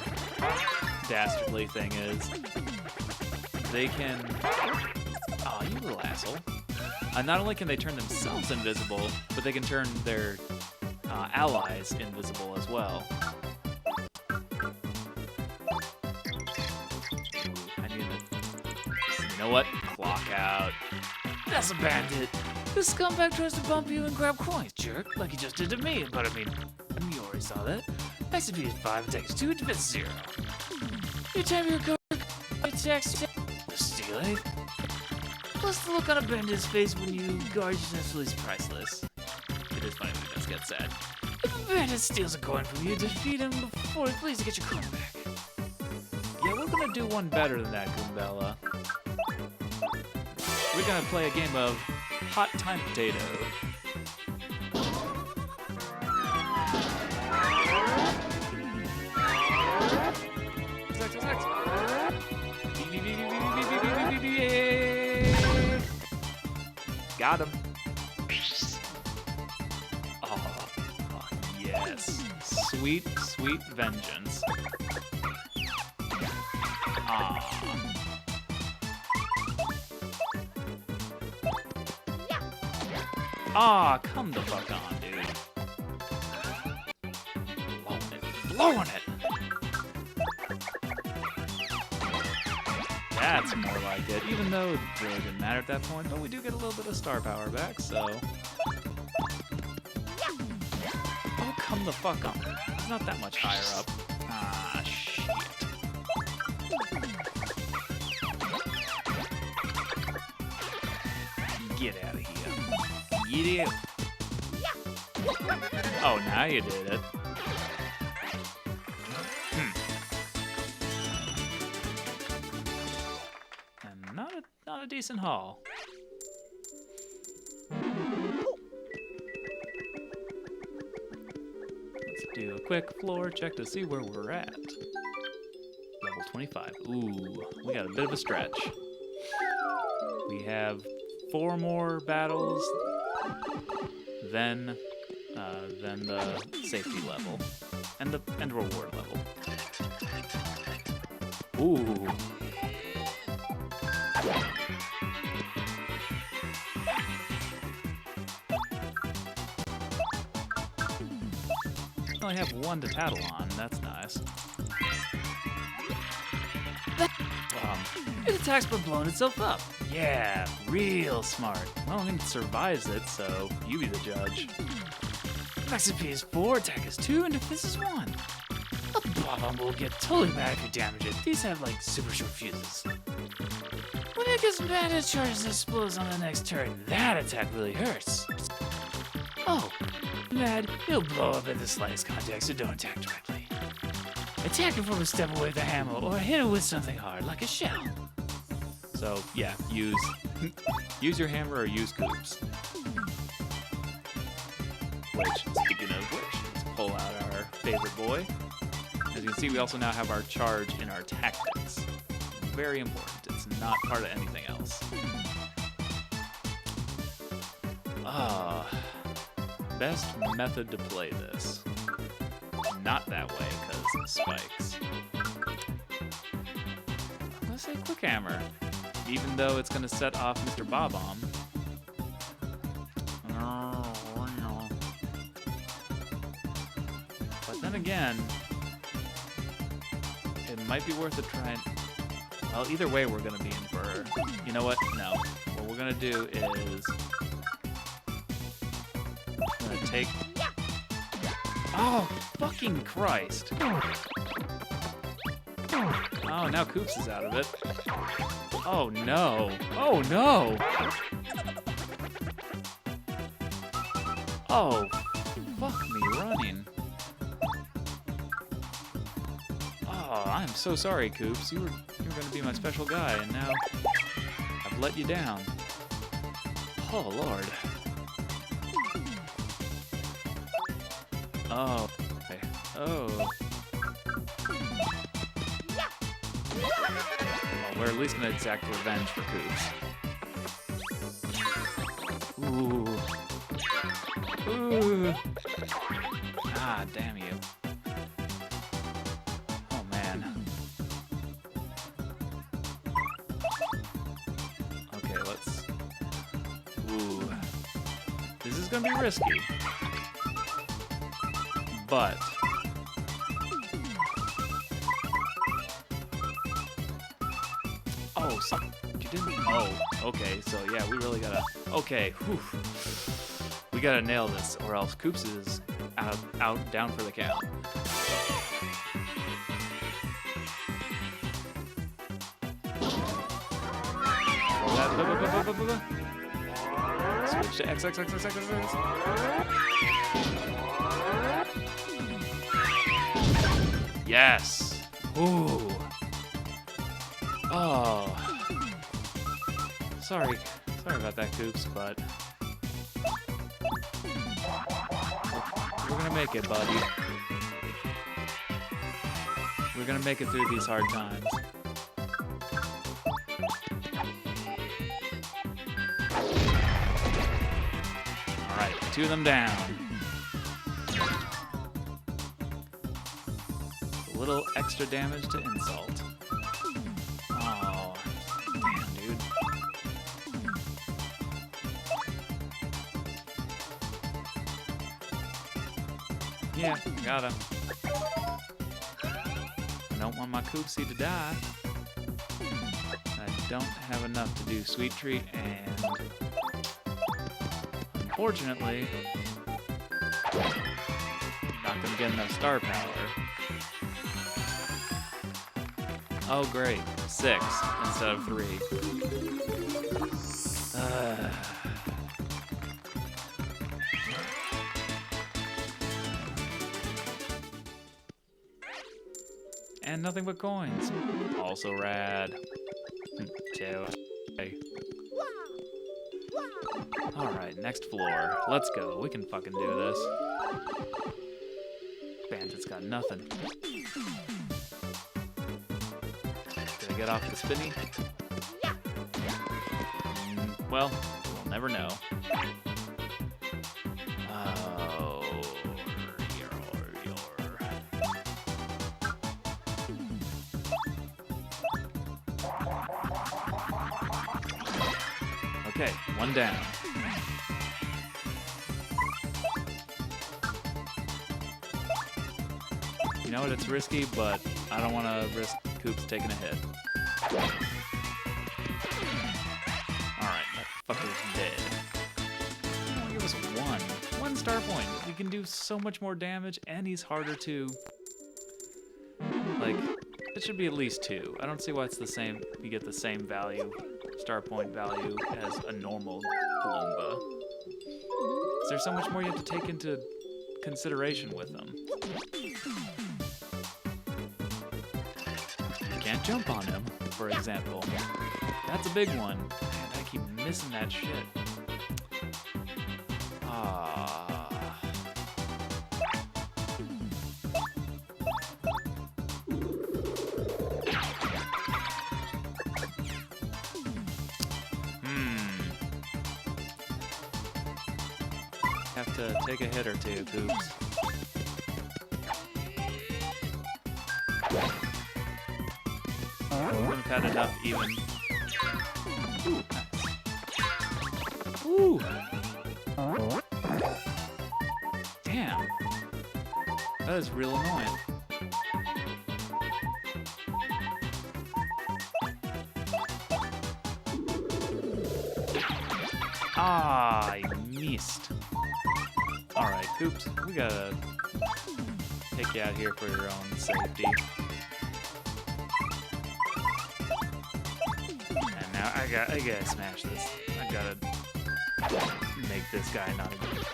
dastardly thing is they can... Oh, you little asshole. Not only can they turn themselves invisible, but they can turn their allies invisible as well. I need to... You know what? Clock out. That's a bandit. This scumbag tries to bump you and grab coins, jerk, like he just did to me. But I mean, you already saw that. XP is 5, attacks 2, defense 0. You time your card, attacks steal it. Plus the look on a bandit's face when you guard yourself is priceless. It is funny when it does get sad. If a bandit steals a coin from you, defeat him before he please to get your coin back. Yeah, we're gonna do one better than that, Goombella. We're gonna play a game of Hot Time Potato. Got him. Oh, yes. Sweet, sweet vengeance. Aw, come the fuck on, dude. Blowing it. That's more like it, even though it really didn't matter at that point, but we do get a little bit of star power back, so... Oh, come the fuck on. It's not that much higher up. Ah, shit. Get out of here. Get out. Oh, now you did it. And not a decent haul. Let's do a quick floor check to see where we're at. Level 25. Ooh, we got a bit of a stretch. We have 4 more battles, then the safety level, and the reward level. Ooh. I only have 1 to tattle on. That's nice. It attacks by blowing itself up. Yeah, real smart. Well, I mean, it survives it, so you be the judge. Max XP is 4, attack is 2, and defense is 1. A bomb will get totally mad if you damage it. These have like super short fuses. When it gets mad, it charges and explodes on the next turn. That attack really hurts. Oh, mad, it'll blow up at the slightest contact, so don't attack directly. Attack it from a step away with a hammer, or hit it with something hard, like a shell. So, yeah, use your hammer or use coops. Which, speaking of which, let's pull out our favorite boy. As you can see, we also now have our charge in our tactics. Very important. It's not part of anything else. Best method to play this. Not that way, because spikes. I'm gonna say Quick Hammer. Even though it's gonna set off Mr. Bob-omb. But then again, it might be worth a try. Well, either way, we're gonna be in for. You know what? No. What we're gonna do is I'm gonna take. Oh, fucking Christ! Oh, now Koops is out of it. Oh no! Oh no! Oh, fuck me running. Oh, I'm so sorry, Koops. You were gonna be my special guy, and now I've let you down. Oh Lord. Oh. Okay. Oh. Well, we're at least gonna exact revenge for Koops. Ooh. Ooh. Ah, damn you. Oh man. Okay, let's. Ooh. This is gonna be risky. But oh, you didn't. Oh, okay. So yeah, we really gotta. Okay, whew. We gotta nail this, or else Koops is down for the count. Switch to X. Yes. Ooh. Oh. Sorry about that, Koops, but we're gonna make it, buddy. We're gonna make it through these hard times. All right, 2 of them down. A little extra damage to insult. Oh, man, dude. Yeah, got him. I don't want my Koopsie to die. I don't have enough to do Sweet Treat, and unfortunately, I'm not gonna get enough star power. Oh great, 6 instead of 3. And nothing but coins. Also rad. 2. Okay. Alright, next floor. Let's go. We can fucking do this. Bandit's got nothing. Did I get off the spinny? Well, we'll never know. Okay, 1 down. You know what? It's risky, but I don't want to risk Koops taking a hit. Alright, that fucker's dead. Only give us 1 star point. We can do so much more damage, and he's harder to. Like, it should be at least 2. I don't see why it's the same. You get the same value, star point value, as a normal Goomba. Is there so much more you have to take into consideration with them? You can't jump on him, for example. That's a big one. Man, I keep missing that shit. to take a hit or two, Coops. We've had enough even. Ooh, nice. Ooh. Damn. That is real annoying. Ah, I missed. Alright, Coops, we gotta take you out here for your own safety. And now I gotta smash this. I gotta make this guy not again.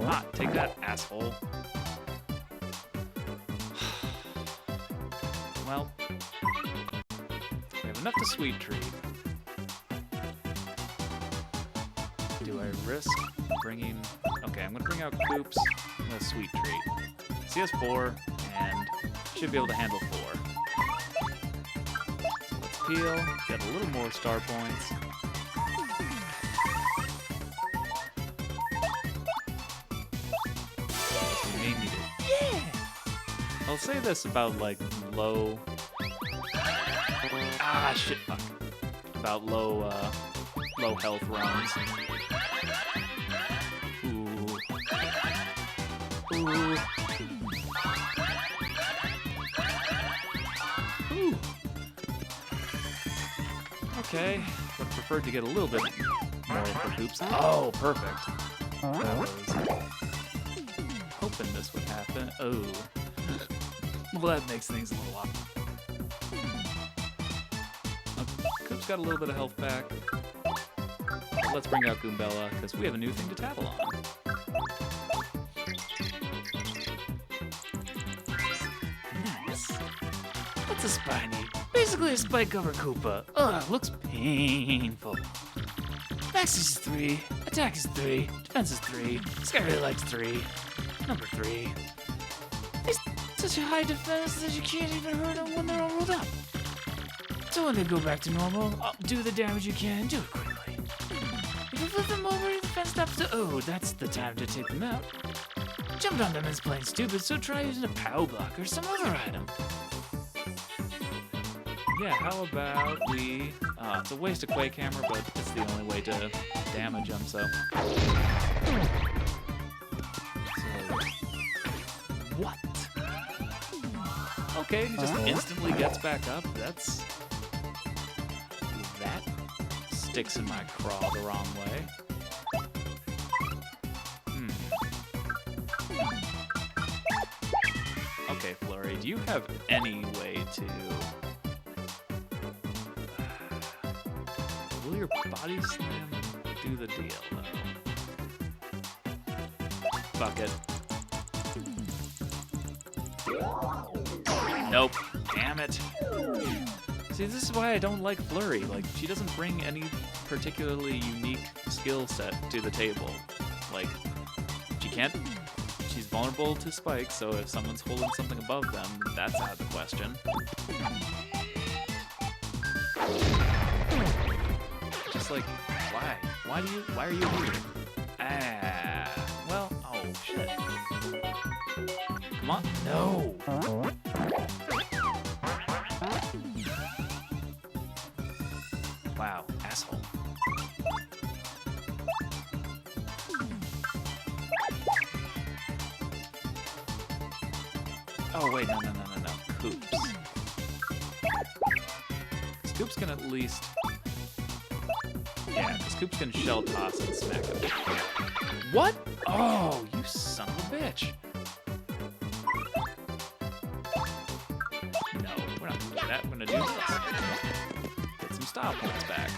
Ah, take that, asshole. Well, we have enough to sweet treat. Do I risk bringing... Okay, I'm gonna bring out Coops with a sweet treat. So he has 4, and should be able to handle 4. So let's peel, get a little more star points. We may need it. Yeah! I'll say this about, like, low... Ah, shit, fuck. About low health runs. Ooh. Ooh. Ooh. Okay, but preferred to get a little bit more for Coops. Oh, perfect. I was hoping this would happen. Oh. Well, that makes things a little awkward. Coop's got a little bit of health back. Let's bring out Goombella, because we have a new thing to tattle on. Nice. What's a spiny? Basically a spike-covered Koopa. Ugh, looks painful. Max is 3, attack is 3, defense is 3, this guy really likes 3. Number 3. He's such a high defense that you can't even hurt them when they're all rolled up. So when they go back to normal, do the damage you can and do it quickly. If you flip them over, your defense stops to... Oh, that's the time to take them out. Jumped on them is plain stupid, so try using a POW block or some other item. Yeah, how about we... it's a waste of Quake Hammer, but it's the only way to damage him, so... What? Okay, he just instantly gets back up. That's... That sticks in my craw the wrong way. Okay, Flurry, do you have any way to... Will your body slam do the deal, though? Fuck it. Nope. Damn it. See, this is why I don't like Flurry. Like, she doesn't bring any particularly unique skill set to the table. Like, she can't... She's vulnerable to spikes, so if someone's holding something above them, that's out of the question. Just like, why? Why are you here? Ah, well, oh shit. Come on, no! Wow, asshole. Oh wait, no, Coops. Coops can at least... Yeah, because Coops can shell toss and smack him. What? Oh, you son of a bitch. No, we're not gonna do that. We're gonna do this. Get some style points back.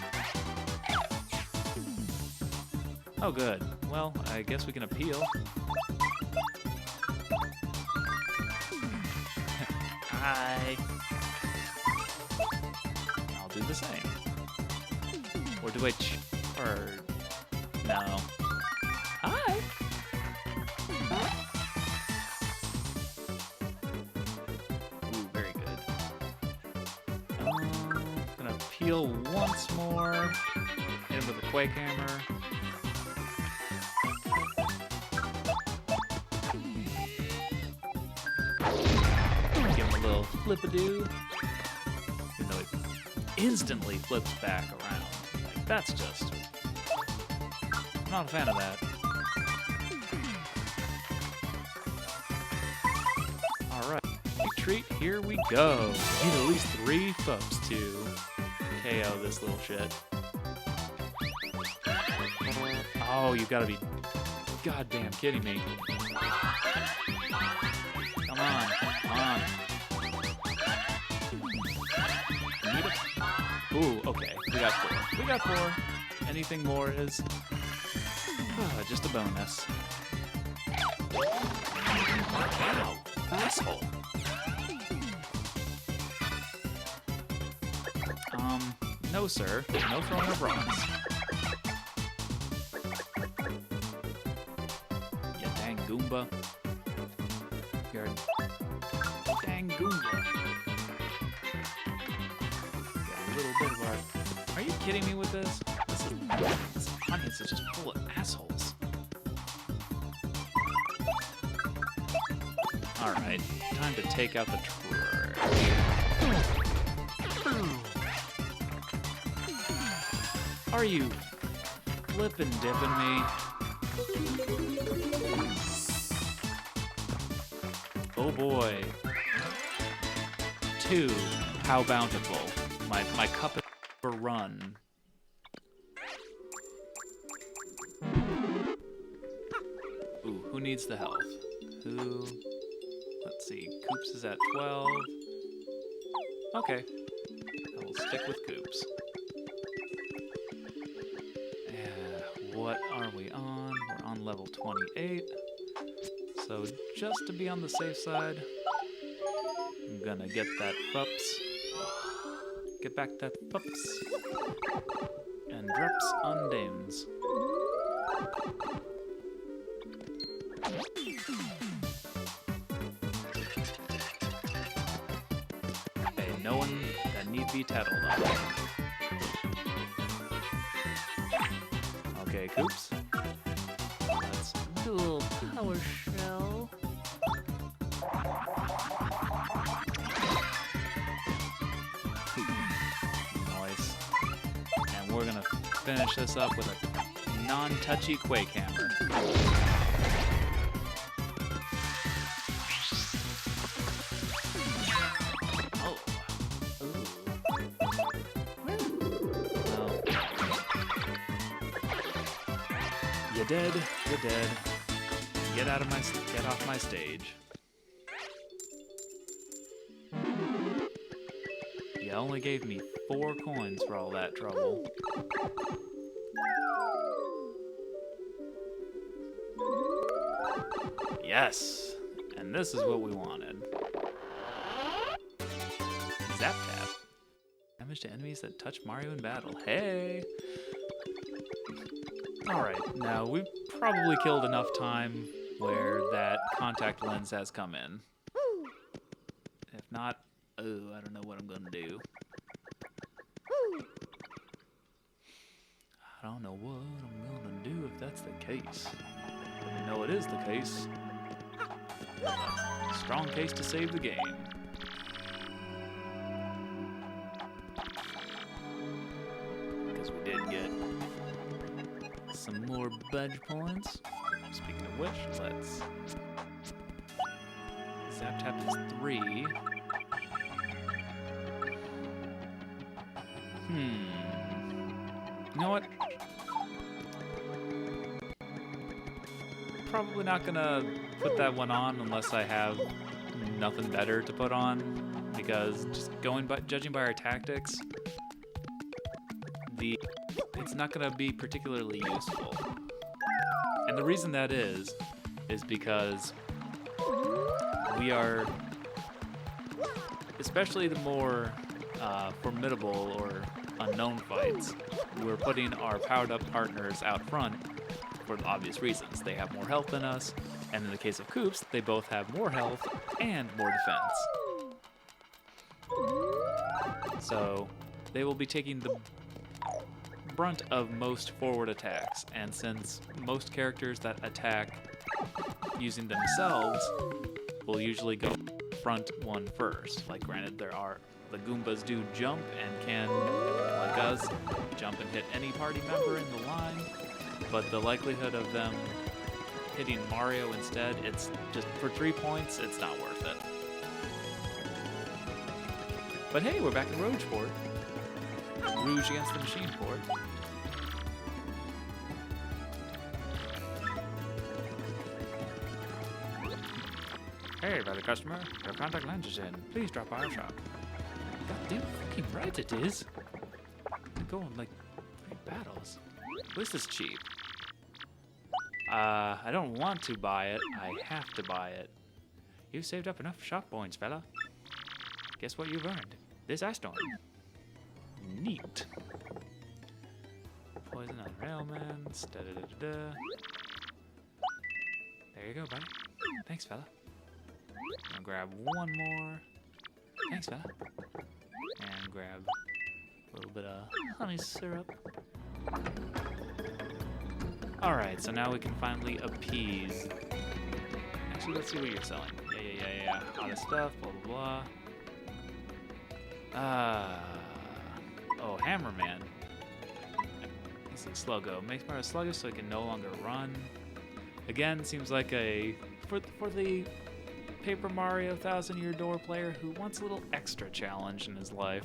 Oh, good. Well, I guess we can appeal. Hi. I'll do the same. Or do I or... No. Hi! Ooh, very good. Gonna peel once more. Hit him with a Quake Hammer. Give him a little flip-a-doo. Even though he instantly flips back around. Like, that's just... I'm not a fan of that. Alright. Retreat, here we go. Need at least 3 folks to KO this little shit. Oh, you gotta be goddamn kidding me. Come on, come on. Need it? Ooh, okay. We got 4. We got 4. Anything more is just a bonus. Wow, asshole. No, sir. No throwing of rocks. You dang Goomba. You're a dang Goomba. Got a little bit of our... Are you kidding me with this? This audience is just full of assholes. Alright, time to take out the trash. Are you flippin' dipping me? Oh boy. 2. How bountiful. My cup is overrun. Ooh, who needs the health? Who? Let's see. Coops is at 12. Okay. I will stick with Coops. What are we on? We're on level 28. So just to be on the safe side, I'm gonna get that fups. Get back that fups. And drops on dames. Hey, no one that need be tattled on. Okay, Coops. Let's do a little power shell. Nice. And we're gonna finish this up with a non-touchy Quake Hammer. Oh. Ooh. Well. You're dead. You're dead. Get off my stage. You only gave me 4 coins for all that trouble. Yes! And this is what we wanted. Zap tap. Damage to enemies that touch Mario in battle. Hey! Alright, now we've probably killed enough time where that contact lens has come in. If not, I don't know what I'm gonna do. I don't know what I'm gonna do if that's the case. But I know it is the case. A strong case to save the game. Because we did get some more badge points. Speaking of which, let's... Zap Tap is 3. You know what? Probably not gonna put that one on unless I have nothing better to put on, because just judging by our tactics, it's not gonna be particularly useful. And the reason that is because we are, especially the more formidable or unknown fights, we're putting our powered up partners out front for the obvious reasons. They have more health than us, and in the case of Coops, they both have more health and more defense. So they will be taking the brunt of most forward attacks, and since most characters that attack using themselves will usually go front one first. Like, granted, the Goombas do jump and can, like us, jump and hit any party member in the line, but the likelihood of them hitting Mario instead, it's just, for 3 points, it's not worth it. But hey, we're back in Rouge-port. Rouge against the Machine Port. Hey, brother customer, your contact lens is in. Please drop by our shop. Goddamn fucking right it is. I'm going like 3 battles. This is cheap. I don't want to buy it. I have to buy it. You saved up enough shop points, fella. Guess what you've earned? This ice storm. Neat. Poison on railmans. Da-da-da-da-da. There you go, buddy. Thanks, fella. I'll grab one more. Thanks, fella. And grab a little bit of honey syrup. Alright, so now we can finally appease. Actually, let's see what you're selling. Yeah. All this stuff, blah, blah, blah. Oh, Hammerman. Let's see, Sluggo. Makes Mario sluggish so he can no longer run. Again, seems like for the Paper Mario 1000-Year Door player who wants a little extra challenge in his life.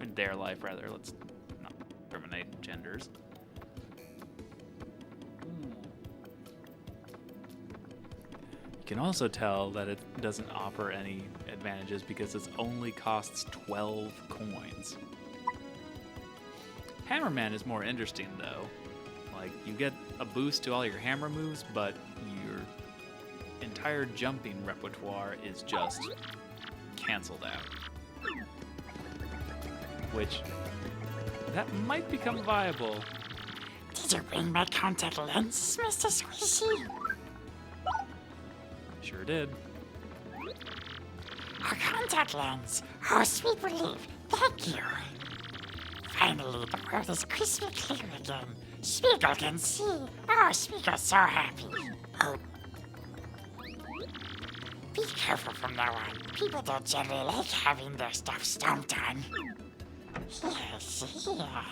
In their life, rather. Let's not discriminate genders. You can also tell that it doesn't offer any advantages because it only costs 12 coins. Hammerman is more interesting though. Like, you get a boost to all your hammer moves, but your entire jumping repertoire is just canceled out. Which, that might become viable. Did you bring my contact lenses, Mr. Squishy? Sure did. A contact lens. Oh, sweet relief. Thank you. Finally, the world is crystal clear again. Spiegel can see. Oh, Spiegel's so happy. Oh. Be careful from now on. People don't generally like having their stuff stomped on. Yes, yeah.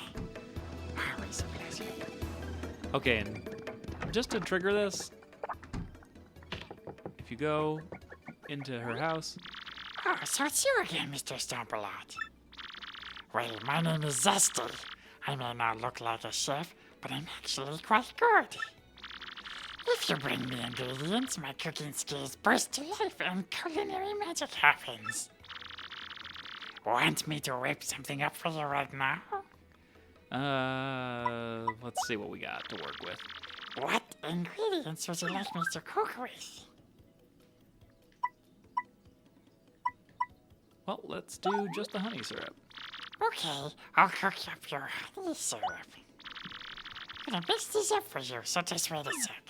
Always a pleasure. Okay, and just to trigger this, if you go into her house. Oh, so it's you again, Mr. Stomperlot. Well, my name is Zesty. I may not look like a chef, but I'm actually quite good. If you bring me ingredients, my cooking skills burst to life and culinary magic happens. Want me to whip something up for you right now? Let's see what we got to work with. What ingredients would you like me to cook with? Well, let's do just the honey syrup. Okay, I'll cook up your honey syrup. I'm gonna mix this up for you, so just wait a sec.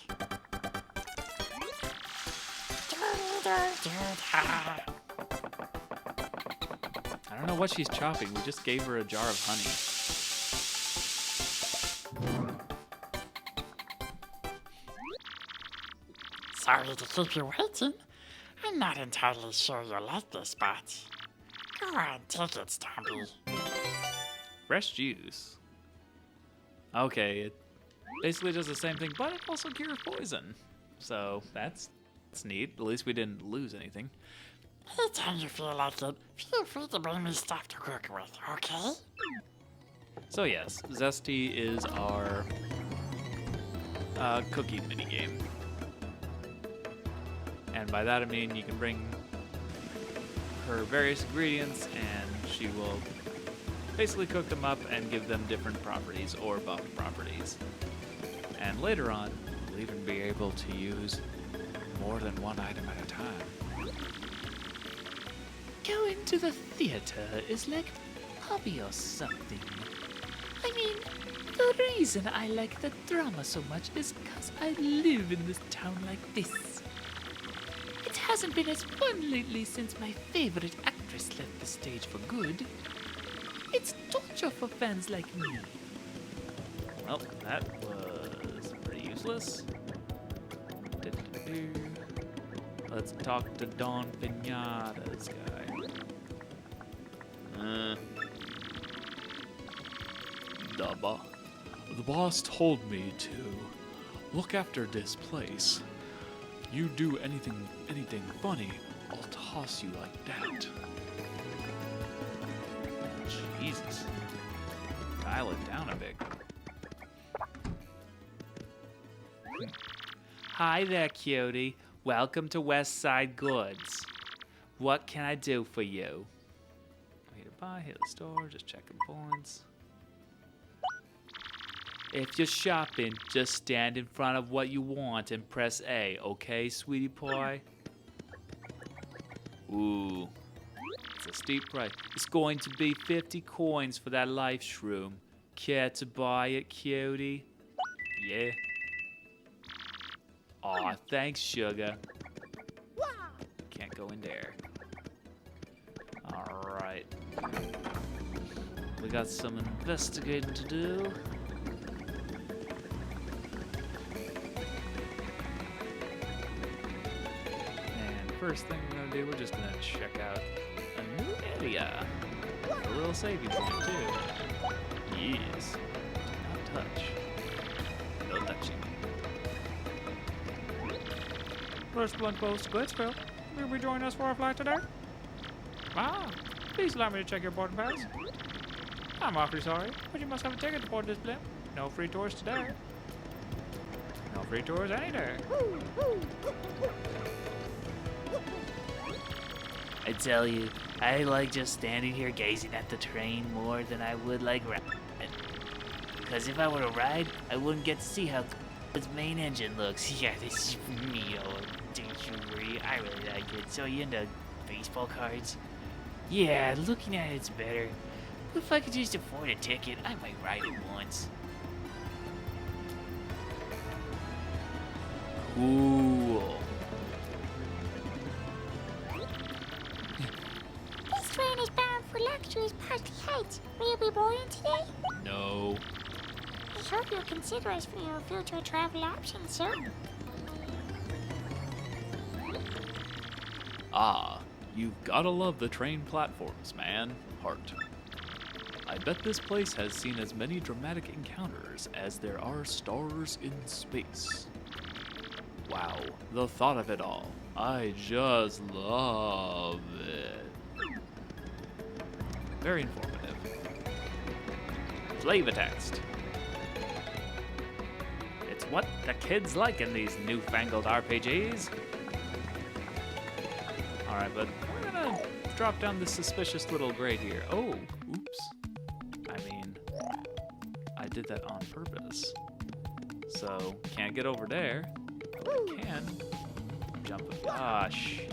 I don't know what she's chopping. We just gave her a jar of honey. Sorry to keep you waiting. I'm not entirely sure you'll like this, but go on, take it, Stompy. Fresh juice. Okay, it basically does the same thing, but it also cures poison. So that's neat. At least we didn't lose anything. Anytime you feel like it, feel free to bring me stuff to cook with, okay? So yes, Zesty is our cooking minigame. And by that I mean you can bring her various ingredients and she will basically cook them up and give them different properties or buff properties. And later on, we'll even be able to use more than one item at a time. Going to the theater is like a hobby or something. I mean, the reason I like the drama so much is because I live in this town like this. It hasn't been as fun lately since my favorite actress left the stage for good. It's torture for fans like me. Well, that was pretty useless. Let's talk to Don Pinata's guy. The boss told me to look after this place. You do anything funny, I'll toss you like that. Jesus. Dial it down a bit. Hi there, cutie. Welcome to West Side Goods. What can I do for you? Way to buy, hit the store, just checking points. If you're shopping, just stand in front of what you want and press A, okay, sweetie pie? Ooh, it's a steep price. It's going to be 50 coins for that life shroom. Care to buy it, cutie? Yeah. Aw, thanks, sugar. Can't go in there. Alright. We got some investigating to do. And first thing we're gonna do, we're just gonna check out a new area. A little saving point, too. Yes. Do not touch. No touching. First Blood Post, Glitzville. Will you be joining us for our flight today? Ah, please allow me to check your boarding pass. I'm awfully sorry, but you must have a ticket to board this blimp. No free tours today. No free tours any day. I tell you, I like just standing here gazing at the train more than I would like riding. Because if I were to ride, I wouldn't get to see how its main engine looks. Yeah, this is me, oh, don't you worry. I really like it. So you into baseball cards? Yeah, looking at it's better. But if I could just afford a ticket, I might ride it once. Cool. This train is bound for luxurious party heights. Will you be boarding today? No. I hope you'll consider us for your future travel options, sir. Ah, you've gotta love the train platforms, man. Heart. I bet this place has seen as many dramatic encounters as there are stars in space. Wow, the thought of it all. I just love it. Very informative. Flavor text. It's what the kids like in these newfangled RPGs. Alright, but we're gonna drop down this suspicious little grate here. Oh, oops. I mean, I did that on purpose. So, can't get over there. I can jump. Ah, shit.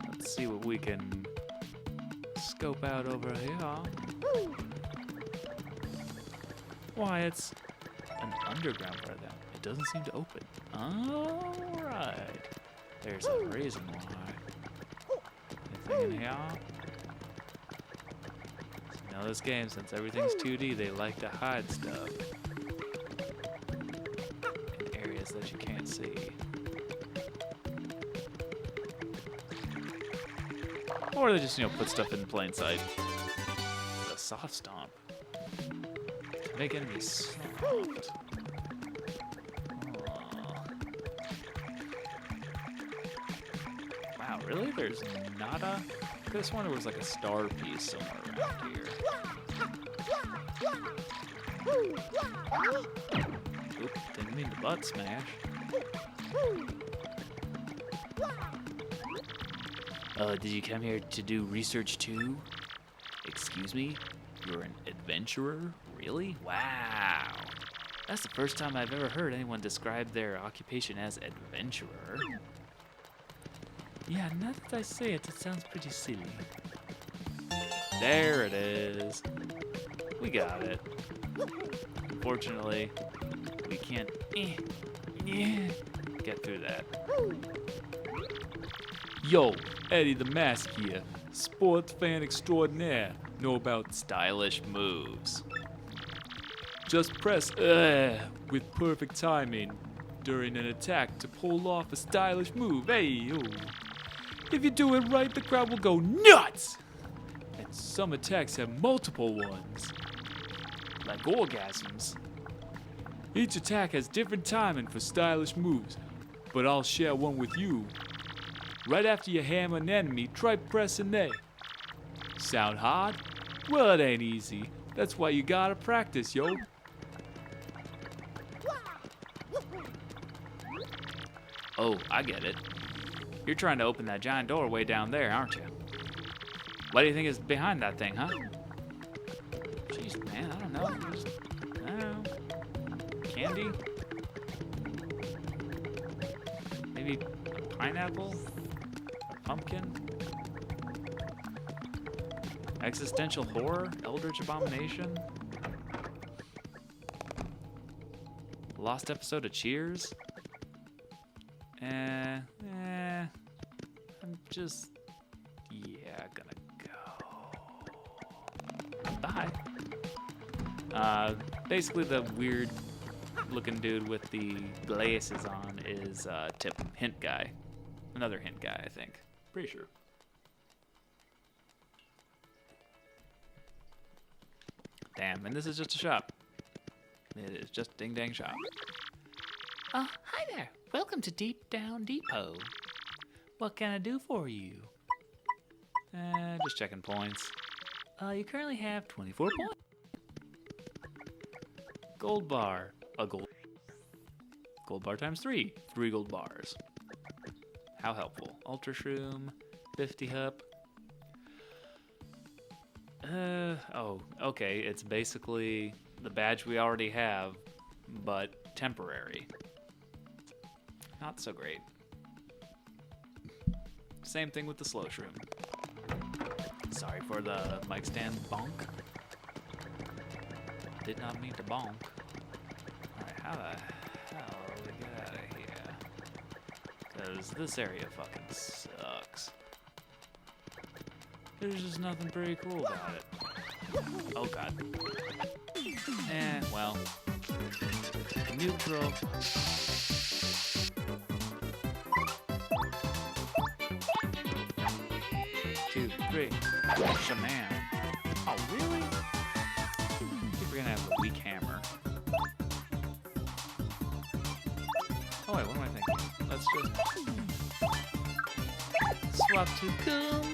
Let's see what we can scope out over here. Why, it's an underground part of that. It doesn't seem to open. Alright. There's a reason why. Anything in here? You know, this game, since everything's 2D, they like to hide stuff in areas that you can't see. Or they just, you know, put stuff in plain sight. The soft stomp. Make enemies soft. Aw. Wow, really? There's not a... I could have sworn there was like a star piece somewhere around here. Oop, didn't mean to butt smash. Did you come here to do research too? Excuse me? You're an adventurer? Really? Wow. That's the first time I've ever heard anyone describe their occupation as adventurer. Yeah, now that I say it, it sounds pretty silly. There it is. We got it. Unfortunately, we can't get through that. Yo, Eddie the Mask here. Sports fan extraordinaire. Know about stylish moves. Just press with perfect timing during an attack to pull off a stylish move. Hey, yo. If you do it right, the crowd will go nuts! And some attacks have multiple ones, like orgasms. Each attack has different timing for stylish moves, but I'll share one with you. Right after you hammer an enemy, try pressing A. Sound hard? Well, it ain't easy. That's why you gotta practice, yo. Oh, I get it. You're trying to open that giant door way down there, aren't you? What do you think is behind that thing, huh? Jeez, man, I don't know. I don't know. Candy? Maybe a pineapple? A pumpkin? Existential horror? Eldritch abomination? Lost episode of Cheers? I'm just, gonna go. Bye. Basically the weird looking dude with the glasses on is Tip, hint guy. Another hint guy, I think. Pretty sure. Damn, and this is just a shop. It is just ding dang shop. Hi there. Welcome to Deep Down Depot. What can I do for you? Just checking points. You currently have 24 points. Gold bar. A gold. Gold bar times 3. 3 gold bars. How helpful. Ultra Shroom. 50 hup. Oh, okay. It's basically the badge we already have, but temporary. Not so great. Same thing with the slow shroom. Sorry for the mic stand bonk. Did not mean to bonk. Alright, how the hell do we get out of here? Because this area fucking sucks. There's just nothing very cool about it. Oh god. Well. Neutral. 2, 3. Shaman. Oh, really? I think we're gonna have a weak hammer. Oh, wait, what am I thinking? Let's just swap to come.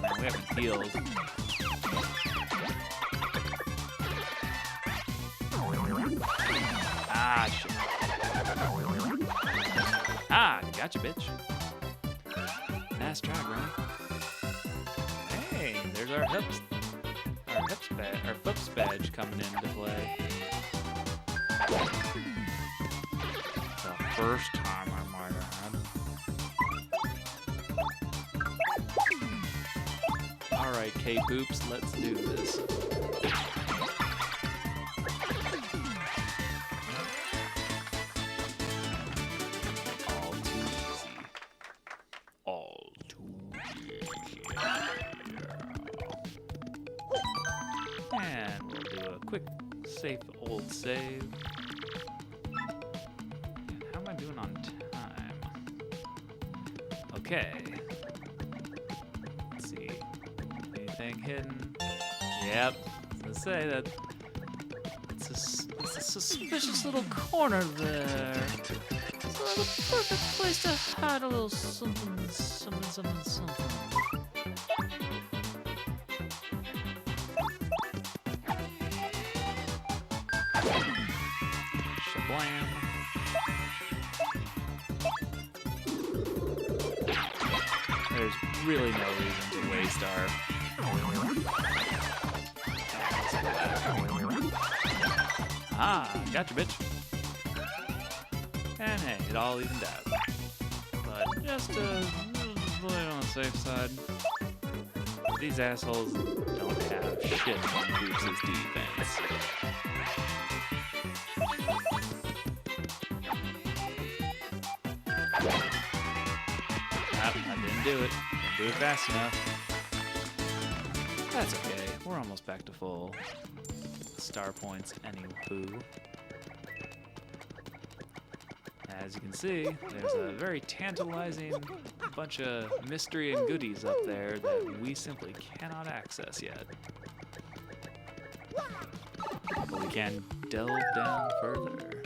Oh, man, we haven't healed. Ah, shit. Ah, gotcha, bitch. Nice try, Granny. Hey, there's our Fups badge coming into play. The first time I might add. Alright, K-Poops, let's do this. And we'll do a quick, safe old save. And how am I doing on time? Okay. Let's see. Anything hidden? Yep. I was gonna say that it's a suspicious little corner there. It's like the perfect place to hide a little something, something, something, something. Shablam. There's really no reason to waste our... Ah, gotcha, bitch. And hey, it all evened out. But just to play it on the safe side, these assholes don't have shit on Boots' defense. I didn't do it. Didn't do it fast enough. That's okay. We're almost back to full. star points anywho. As you can see, there's a very tantalizing bunch of mystery and goodies up there that we simply cannot access yet. But we can delve down further.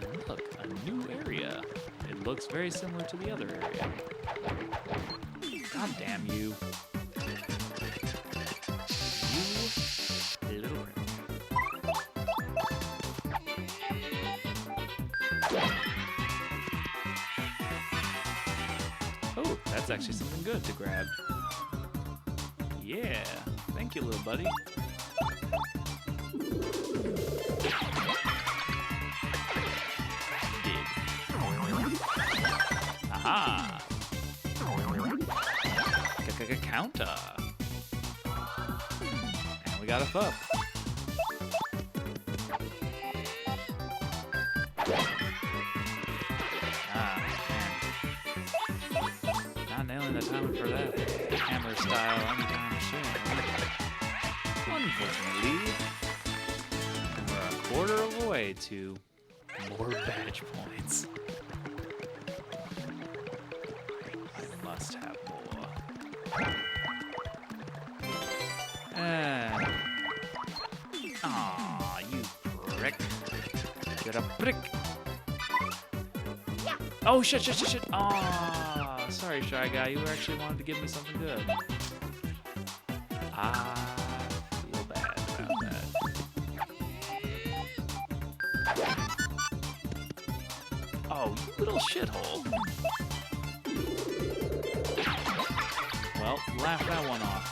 And look, a new area. It looks very similar to the other area. God damn you. You little prick. Oh, that's actually something good to grab. Yeah, thank you, little buddy. Aha! Counter. And we got a pup. Ah, man. Not nailing the timing for that hammer style anytime soon. Unfortunately. And we're a quarter of the way to more badge points. I must have more. And... Aw, you prick. You're a prick. Oh, shit. Aw, sorry, Shy Guy. You actually wanted to give me something good. I feel bad about that. Oh, you little shithole. Well, laugh that one off.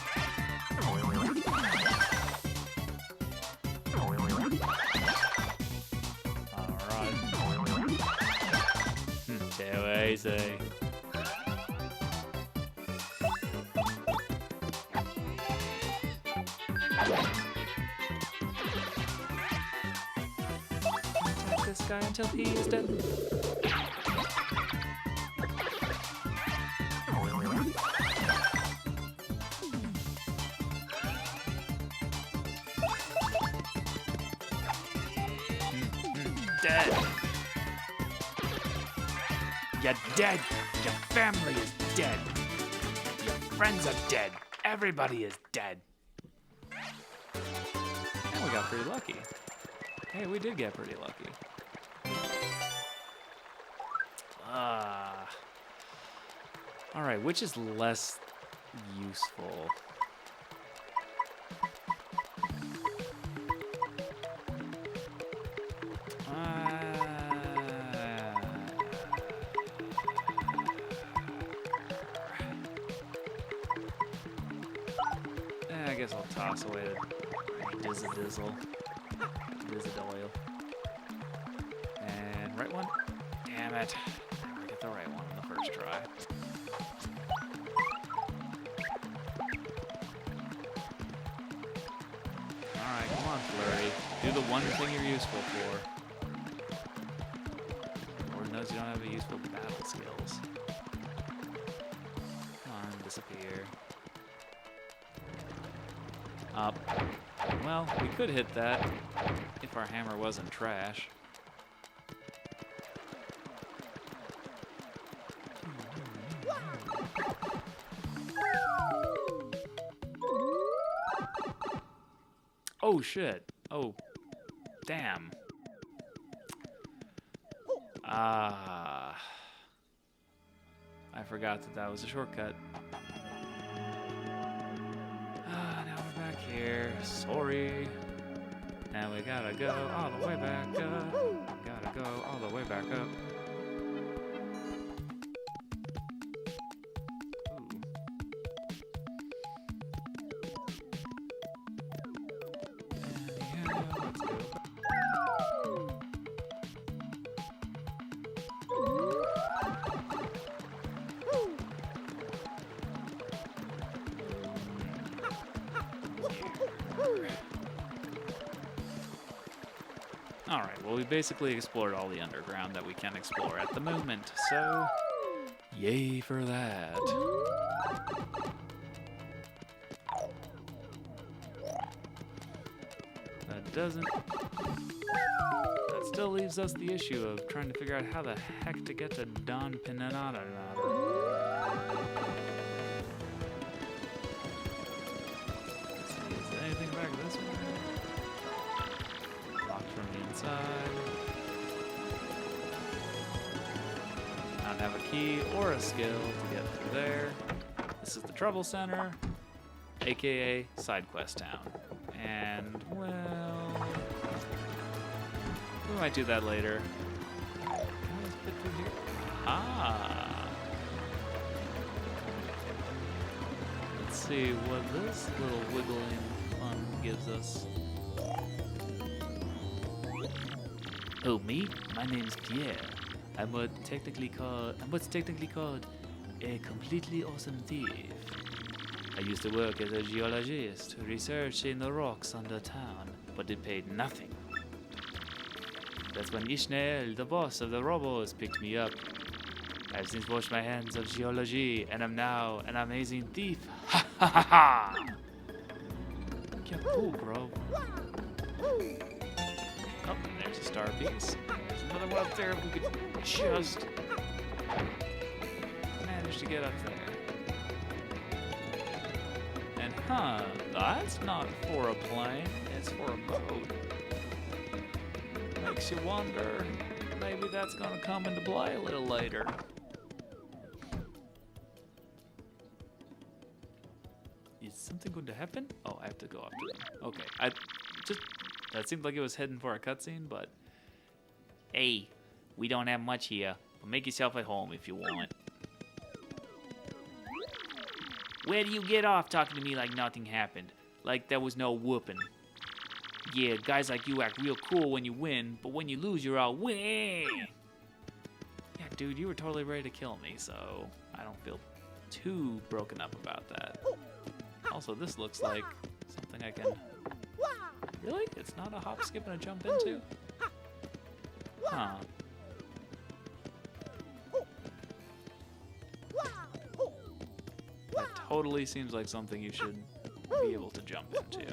Alright. Too easy. Attack this guy until he is dead. Dead. You're dead. Your family is dead. Your friends are dead. Everybody is dead. And we got pretty lucky. Hey, we did get pretty lucky. Alright, which is less useful? I guess I'll toss away the dizzle. Dizzadoil. And right one? Damn it. Never get the right one on the first try. Alright, come on, Flurry. Do the one thing you're useful for. Lord knows you don't have any useful battle skills. Come on, disappear. Up. Well, we could hit that if our hammer wasn't trash. Oh shit. Oh, damn. I forgot that was a shortcut. Now we're back here. Sorry. And we gotta go all the way back up. Gotta go all the way back up. Alright, well we basically explored all the underground that we can explore at the moment, so yay for that. doesn't... That still leaves us the issue of trying to figure out how the heck to get to Don Pinanada. Let's see, is there anything back this way? Locked from the inside. I don't have a key or a skill to get through there. This is the Trouble Center, aka Side Quest Town. And, well, we might do that later. Let's fit through here. Ah! Let's see what this little wiggling fun gives us. Oh, me? My name's Pierre. I'm what's technically called a completely awesome thief. I used to work as a geologist, researching the rocks under town, but it paid nothing. That's when Ishmael, the boss of the robbers, picked me up. I've since washed my hands of geology, and I'm now an amazing thief. Ha ha ha ha! Yeah, cool, bro. Oh, there's a star piece. There's another one up there if we could just manage to get up there. And that's not for a plane, it's for a boat. Makes you wonder, maybe that's gonna come into play a little later. Is something going to happen? Oh, I have to go after them. Okay, that seemed like it was heading for a cutscene, but Hey, we don't have much here, but make yourself at home if you want. Where do you get off talking to me like nothing happened? Like there was no whooping. Yeah, guys like you act real cool when you win, but when you lose, you're all wah. yeah, dude, you were totally ready to kill me, so I don't feel too broken up about that. Also, this looks like something I can... Really? It's not a hop, skip, and a jump into? Huh. That totally seems like something you should be able to jump into.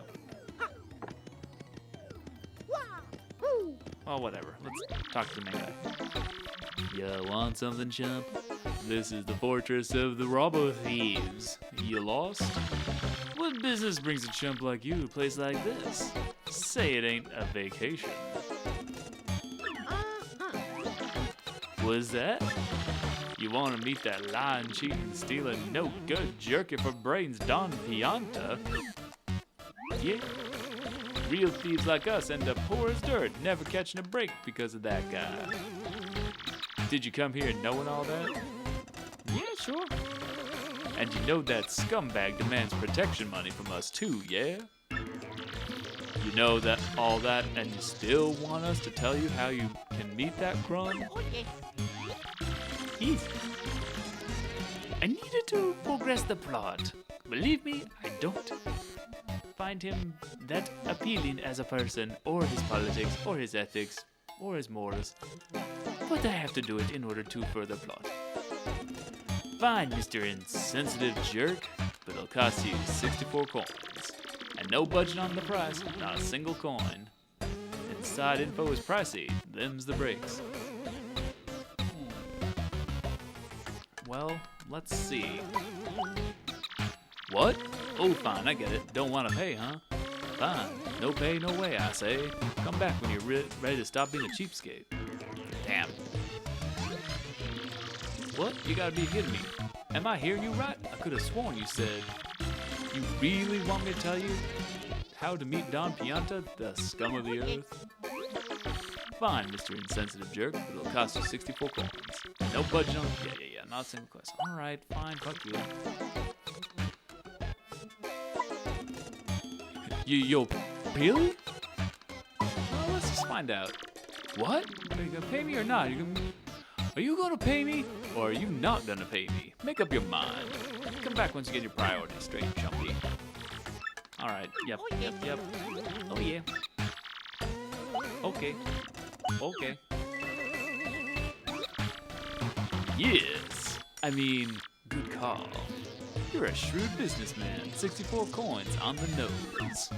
Well, whatever. Let's talk to the main guy. You want something, chump? This is the fortress of the Robo Thieves. You lost? What business brings a chump like you to a place like this? Say it ain't a vacation. What's that? You want to meet that lying, cheating, stealing, no good jerky for brains Don Pianta? Yeah. Real thieves like us end up poor as dirt, never catching a break because of that guy. Did you come here knowing all that? Yeah, sure. And you know that scumbag demands protection money from us too, yeah? You know that all that, and you still want us to tell you how you can meet that crumb? Easy. I needed to progress the plot. Believe me, I don't find him that appealing as a person, or his politics, or his ethics, or his morals. But I have to do it in order to further plot. Fine, Mr. Insensitive Jerk, but it'll cost you 64 coins. And no budget on the price, not a single coin. Inside info is pricey, them's the breaks. Well, let's see. What? Oh, fine, I get it. Don't want to pay, huh? Fine. No pay, no way, I say. Come back when you're ready to stop being a cheapskate. Damn. What? You gotta be kidding me. Am I hearing you right? I could have sworn you said... You really want me to tell you how to meet Don Pianta, the scum of the earth? Fine, Mr. Insensitive Jerk, but it'll cost you 64 coins. No budget on... Yeah, not a single quest. Alright, fine, fuck you. Yo, really? Well, let's just find out. What? Are you gonna pay me or not? Are you gonna pay me, or are you not gonna pay me? Make up your mind. Come back once you get your priorities straight, chumpy. Alright, yep. Oh yeah. Okay. Yes. I mean, good call. You're a shrewd businessman. 64 coins on the nose.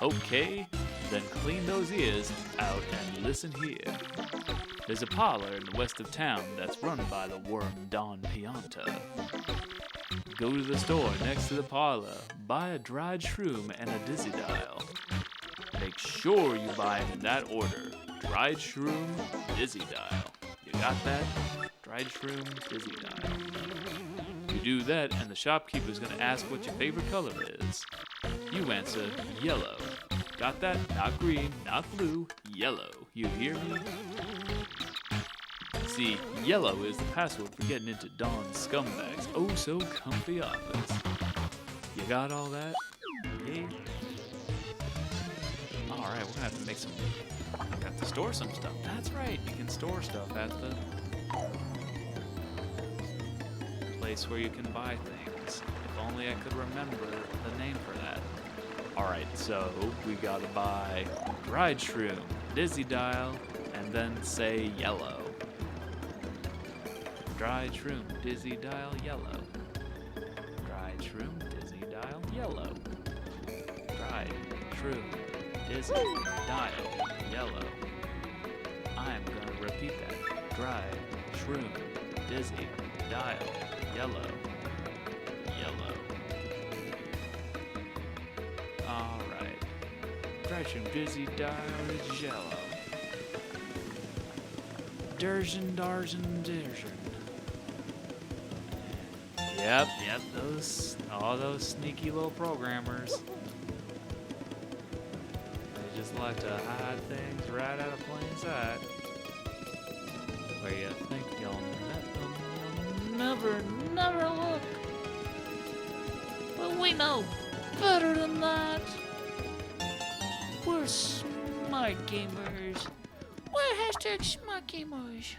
Okay, then clean those ears out and listen here. There's a parlor in the west of town that's run by the worm Don Pianta. Go to the store next to the parlor, buy a dried shroom and a dizzy dial. Make sure you buy it in that order. Dried shroom, dizzy dial. You got that? Dried shroom, dizzy dial. You do that and the shopkeeper's gonna ask what your favorite color is. You answer yellow. Got that? Not green, not blue, yellow. You hear me? See, yellow is the password for getting into Don's scumbag's oh so comfy office. You got all that? Yeah. Alright, we're gonna have to make some. Got to store some stuff. That's right, you can store stuff at the place where you can buy things. If only I could remember the name for that. Alright, so we gotta buy dried shroom, dizzy dial, and then say yellow. Dried shroom, dizzy dial, yellow. Dried shroom, dizzy dial, yellow. Dried shroom, dizzy dial, yellow. I'm gonna repeat that. Dried shroom, dizzy dial, yellow. Yellow. Alright. Dried shroom, dizzy dial is yellow. Dursion, Dursion. Yep, all those sneaky little programmers. They just like to hide things right out of plain sight. Where you think you'll Never look. But we know better than that. We're smart gamers. We're hashtag smart gamers.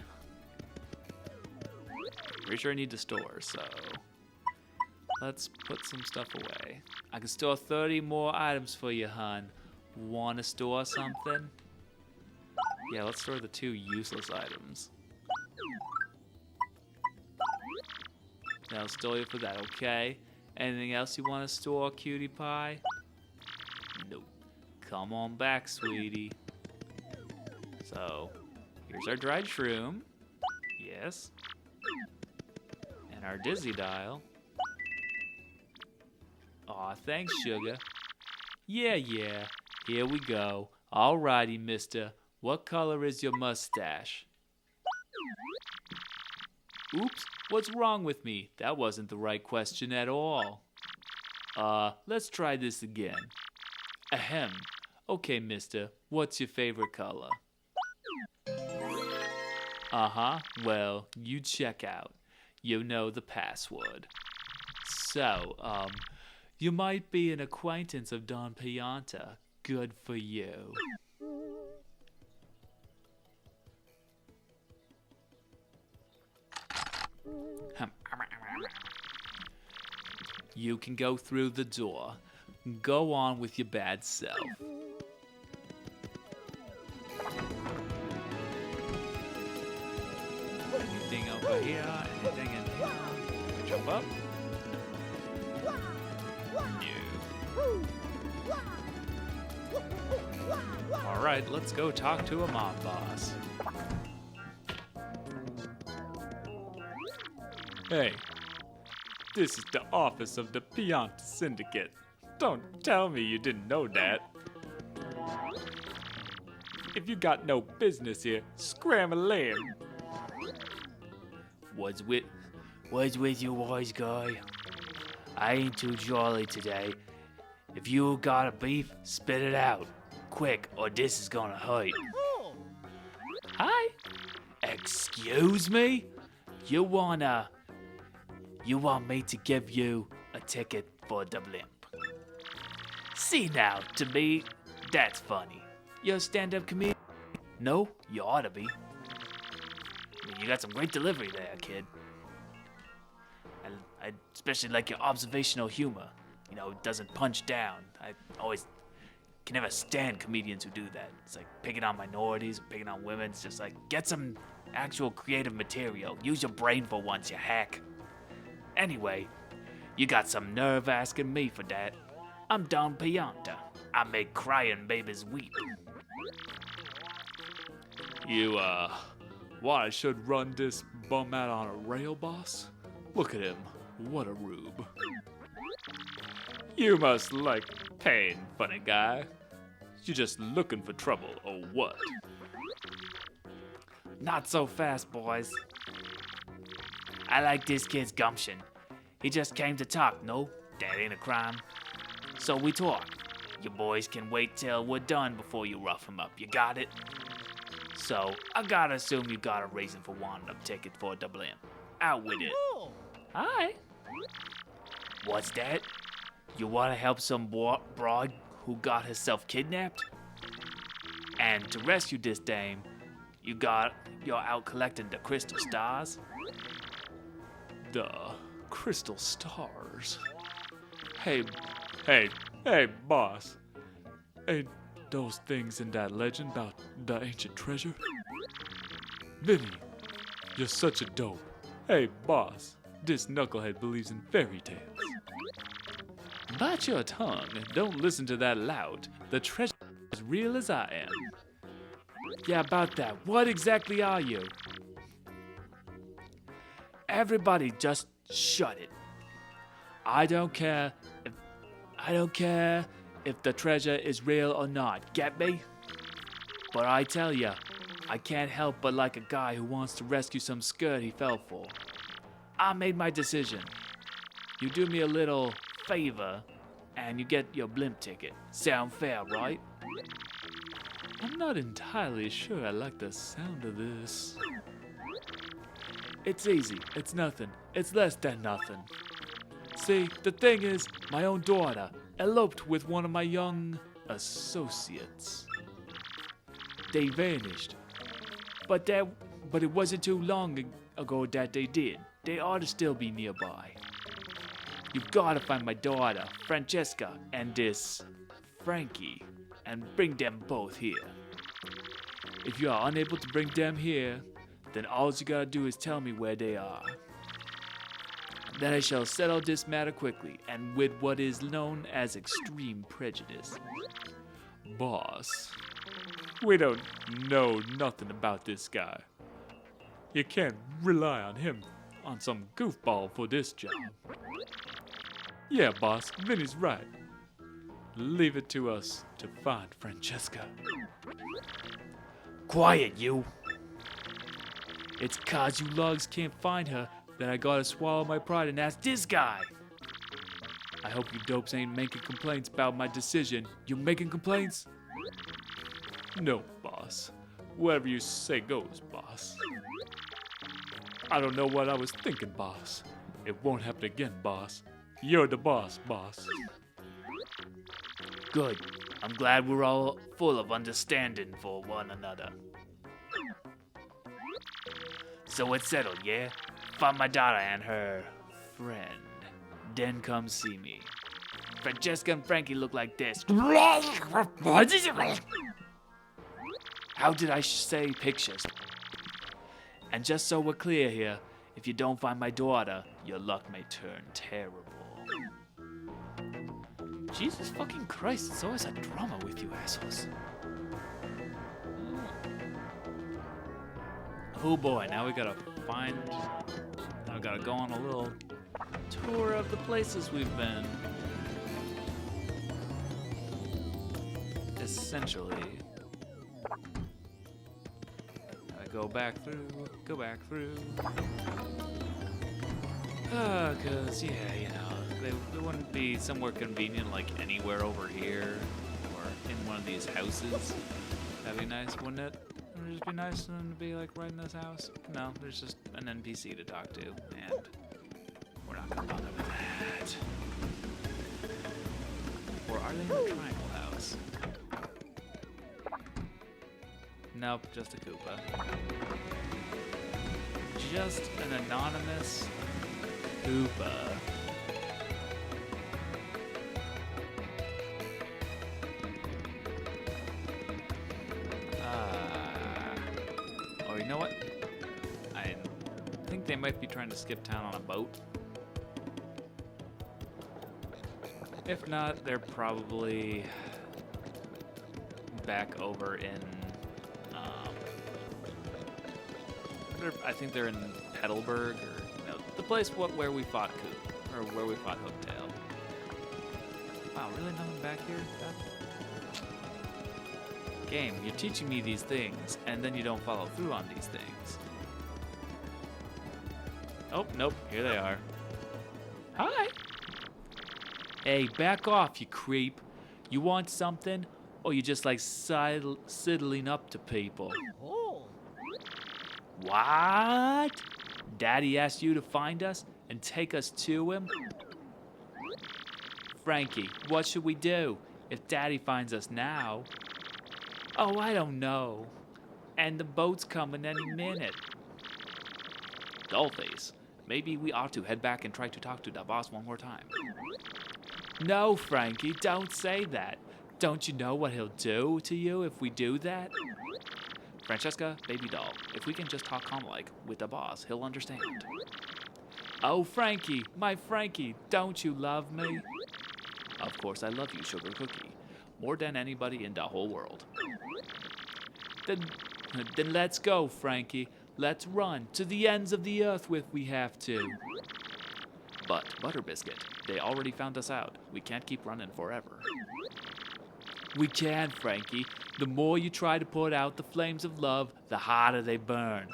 Pretty sure I need to store, so let's put some stuff away. I can store 30 more items for you, hun. Wanna store something? Yeah, let's store the 2 useless items. I'll store you for that, okay? Anything else you want to store, cutie pie? Nope. Come on back, sweetie. So, here's our dried shroom. Yes. And our dizzy dial. Aw, thanks, sugar. Yeah. Here we go. Alrighty, mister. What color is your mustache? Oops, what's wrong with me? That wasn't the right question at all. Let's try this again. Ahem. Okay, mister, what's your favorite color? Uh-huh, well, you check out. You know the password. So, you might be an acquaintance of Don Pianta. Good for you. You can go through the door. Go on with your bad self. Anything over here? Anything in here? Jump up? No. Alright, let's go talk to a mob boss. Hey, this is the office of the Pianta Syndicate. Don't tell me you didn't know that. If you got no business here, scramble in. What's with you, wise guy? I ain't too jolly today. If you got a beef, spit it out. Quick, or this is gonna hurt. Hi? Excuse me? You want me to give you a ticket for the blimp? See now, to me, that's funny. You're a stand-up comedian? No, you ought to be. You got some great delivery there, kid. I especially like your observational humor. You know, it doesn't punch down. I always can never stand comedians who do that. It's like picking on minorities, picking on women. It's just like, get some actual creative material. Use your brain for once, you hack. Anyway, you got some nerve asking me for that. I'm Don Pianta. I make crying babies weep. You, why I should run this bum out on a rail, boss? Look at him. What a rube. You must like pain, funny guy. You just looking for trouble, or what? Not so fast, boys. I like this kid's gumption. He just came to talk, no? That ain't a crime. So we talk. You boys can wait till we're done before you rough him up. You got it? So, I gotta assume you got a reason for wanting a ticket for a double M. Out with it. Hi. What's that? You wanna help some broad who got herself kidnapped? And to rescue this dame, you're out collecting the crystal stars? The crystal stars. Hey, boss. Ain't those things in that legend about the ancient treasure? Vinny, you're such a dope. Hey, boss, this knucklehead believes in fairy tales. Bite your tongue and don't listen to that lout. The treasure is as real as I am. Yeah, about that. What exactly are you? Everybody just shut it. I don't care if the treasure is real or not, get me? But I tell ya, I can't help but like a guy who wants to rescue some skirt he fell for. I made my decision. You do me a little favor, and you get your blimp ticket. Sound fair, right? I'm not entirely sure I like the sound of this. It's easy. It's nothing. It's less than nothing. See, the thing is, my own daughter eloped with one of my young associates. They vanished. But it wasn't too long ago that they did. They ought to still be nearby. You've got to find my daughter, Francesca, and this Frankie, and bring them both here. If you are unable to bring them here, then all you gotta do is tell me where they are. Then I shall settle this matter quickly, and with what is known as extreme prejudice. Boss, we don't know nothing about this guy. You can't rely on him on some goofball for this job. Yeah, boss, Vinny's right. Leave it to us to find Francesca. Quiet, you! It's 'cause you lugs can't find her that I gotta swallow my pride and ask this guy. I hope you dopes ain't making complaints about my decision. You making complaints? No, boss. Whatever you say goes, boss. I don't know what I was thinking, boss. It won't happen again, boss. You're the boss, boss. Good. I'm glad we're all full of understanding for one another. So it's settled, yeah? Find my daughter and her friend. Then come see me. Francesca and Frankie look like this. How did I say pictures? And just so we're clear here, if you don't find my daughter, your luck may turn terrible. Jesus fucking Christ, it's always a drama with you assholes. Oh boy, now we gotta go on a little tour of the places we've been. Essentially. Gotta go back through. Cause yeah, you know, they wouldn't be somewhere convenient like anywhere over here or in one of these houses. That'd be nice, wouldn't it? Wouldn't it just be nice for them to be like right in this house? No, there's just an NPC to talk to, and we're not gonna bother with that. Or are they in the triangle house? Nope, just a Koopa. Just an anonymous Koopa. Or you know what? I think they might be trying to skip town on a boat. If not, they're probably back over in, I think they're in Petalburg, or no, the place where we fought Coop, or where we fought Hooktail. Wow, really nothing back here? Game, you're teaching me these things, and then you don't follow through on these things. Oh, nope, here they are. Hi! Hey, back off, you creep. You want something? Or you just like sidling up to people? Oh. What? Daddy asked you to find us and take us to him? Frankie, what should we do if Daddy finds us now? Oh, I don't know. And the boat's coming any minute. Dollface, maybe we ought to head back and try to talk to the boss one more time. No, Frankie, don't say that. Don't you know what he'll do to you if we do that? Francesca, baby doll, if we can just talk calm-like with the boss, he'll understand. Oh, Frankie, my Frankie, don't you love me? Of course I love you, Sugar Cookie, more than anybody in the whole world. Then let's go, Frankie. Let's run to the ends of the earth if we have to. But, Butterbiscuit, they already found us out. We can't keep running forever. We can, Frankie. The more you try to put out the flames of love, the harder they burn.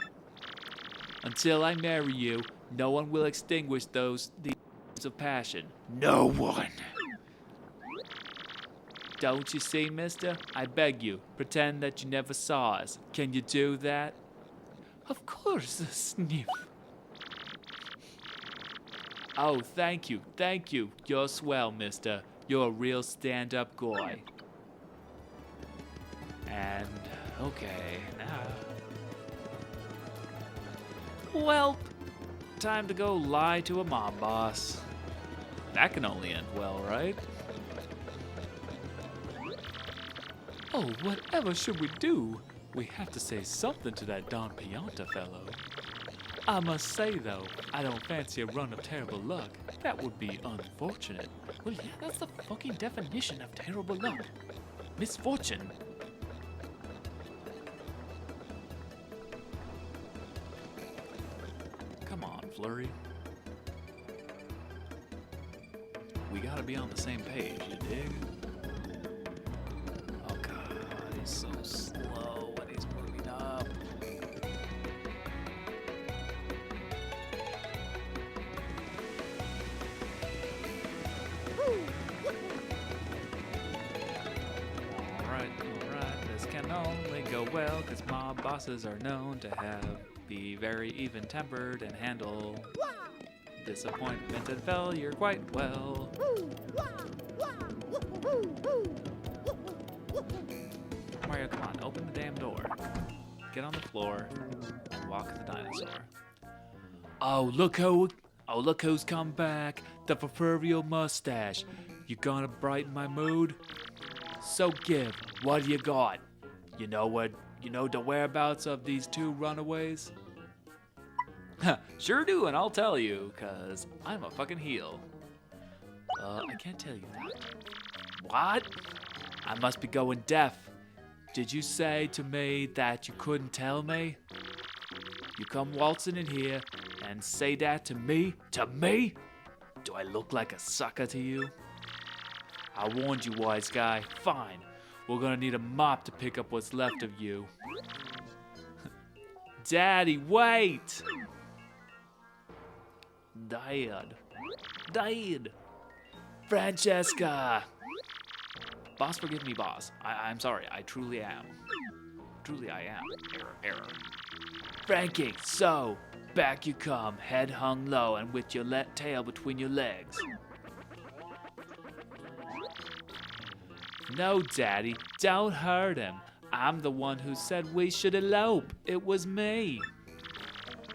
Until I marry you, no one will extinguish these flames of passion. No one! Don't you see, mister? I beg you, pretend that you never saw us. Can you do that? Of course, Sniff. Oh, thank you. You're swell, mister. You're a real stand-up guy. And, okay, now... Well, time to go lie to a mob boss. That can only end well, right? Oh, whatever should we do? We have to say something to that Don Pianta fellow. I must say, though, I don't fancy a run of terrible luck. That would be unfortunate. Well, yeah, that's the fucking definition of terrible luck. Misfortune. Come on, Flurry. We gotta be on the same page, you dig? Oh god, he's so slow when he's moving up. Alright, this can only go well, cause mob bosses are known to be very even-tempered and handle disappointment and failure quite well. Mario, come on, open the damn door. Get on the floor and walk the dinosaur. Oh, look who's come back. The proverbial mustache. You gonna brighten my mood? So give, what do you got? You know the whereabouts of these two runaways? Sure do, and I'll tell you, cause I'm a fucking heel. I can't tell you that. What? I must be going deaf. Did you say to me that you couldn't tell me? You come waltzing in here and say that to me? To me? Do I look like a sucker to you? I warned you, wise guy. Fine. We're gonna need a mop to pick up what's left of you. Daddy, wait! Dad. Francesca! Boss, forgive me, boss. I'm sorry. I truly am. Truly I am. Error. Frankie, so, back you come, head hung low and with your tail between your legs. No, Daddy, don't hurt him. I'm the one who said we should elope. It was me.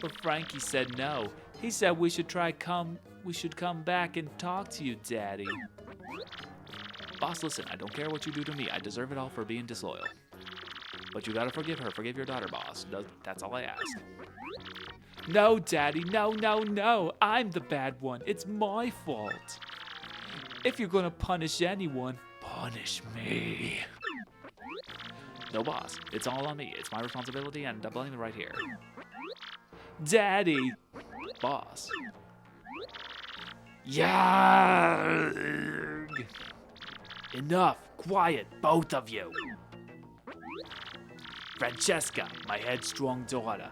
But Frankie said no. He said we should come back and talk to you, Daddy. Boss, listen, I don't care what you do to me. I deserve it all for being disloyal. But you gotta forgive her. Forgive your daughter, boss. That's all I ask. No, Daddy, no. I'm the bad one. It's my fault. If you're gonna punish anyone, punish me. No, boss. It's all on me. It's my responsibility, and I blame it right here. Daddy! Boss. Yarg! Enough. Quiet, both of you. Francesca, my headstrong daughter,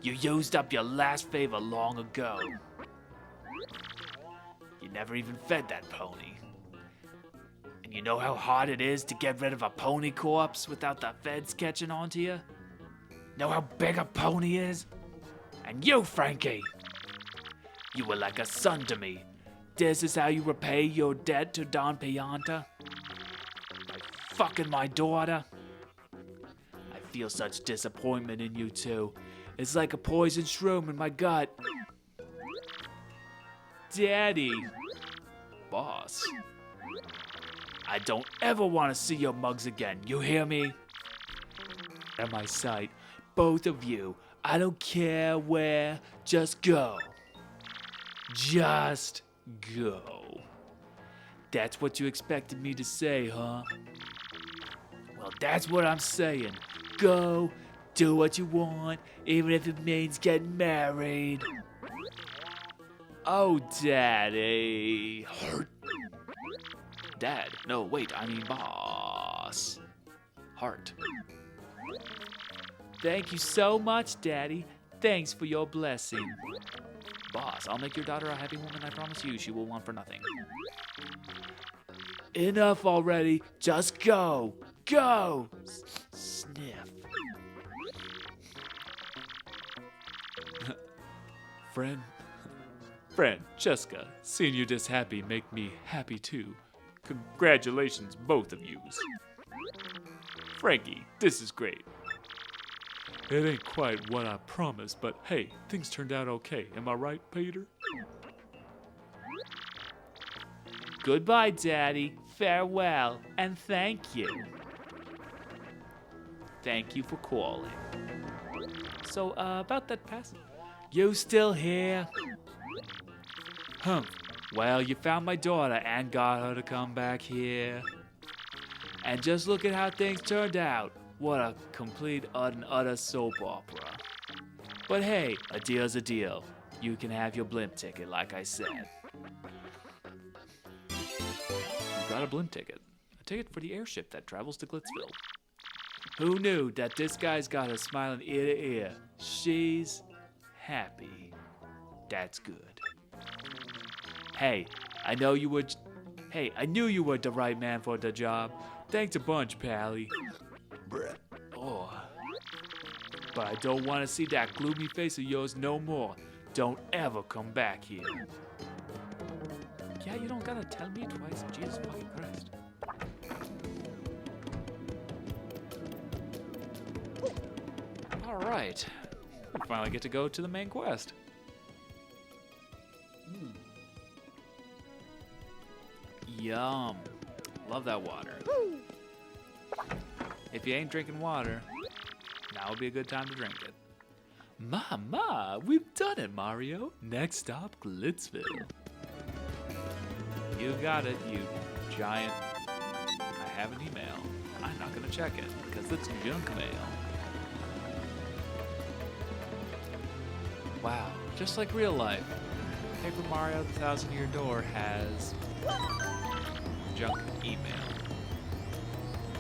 you used up your last favor long ago. You never even fed that pony. And you know how hard it is to get rid of a pony corpse without the feds catching on to you? Know how big a pony is? And you, Frankie, you were like a son to me. This is how you repay your debt to Don Pianta? By fucking my daughter? I feel such disappointment in you two. It's like a poison shroom in my gut. Daddy. Boss. I don't ever want to see your mugs again. You hear me? At my sight, both of you. I don't care where. Just go. Just go. That's what you expected me to say, huh? Well, that's what I'm saying. Go, do what you want, even if it means getting married. Oh, Daddy. Dad. No, wait, I mean boss. Heart. Thank you so much, Daddy. Thanks for your blessing. Boss, I'll make your daughter a happy woman, I promise you. She will want for nothing. Enough already. Just go. Go. Sniff. Francesca, seeing you this happy make me happy too. Congratulations, both of yous. Frankie, this is great. It ain't quite what I promised, but hey, things turned out okay. Am I right, Peter? Goodbye, Daddy. Farewell, and thank you. Thank you for calling. So, about that pass. You still here? Well, you found my daughter and got her to come back here. And just look at how things turned out. What a complete and utter soap opera. But hey, a deal's a deal. You can have your blimp ticket, like I said. You got a blimp ticket. A ticket for the airship that travels to Glitzville. Who knew that this guy's got her smiling ear to ear? She's happy. That's good. Hey, I knew you were the right man for the job. Thanks a bunch, Pally. Oh. But I don't want to see that gloomy face of yours no more. Don't ever come back here. Yeah, you don't gotta tell me twice. Jesus fucking Christ. Alright. We finally get to go to the main quest. Yum. Love that water. If you ain't drinking water, now would be a good time to drink it. Ma, we've done it, Mario. Next stop, Glitzville. You got it, you giant. I have an email. I'm not gonna check it, because it's junk mail. Wow, just like real life. Paper Mario the Thousand Year Door has junk email.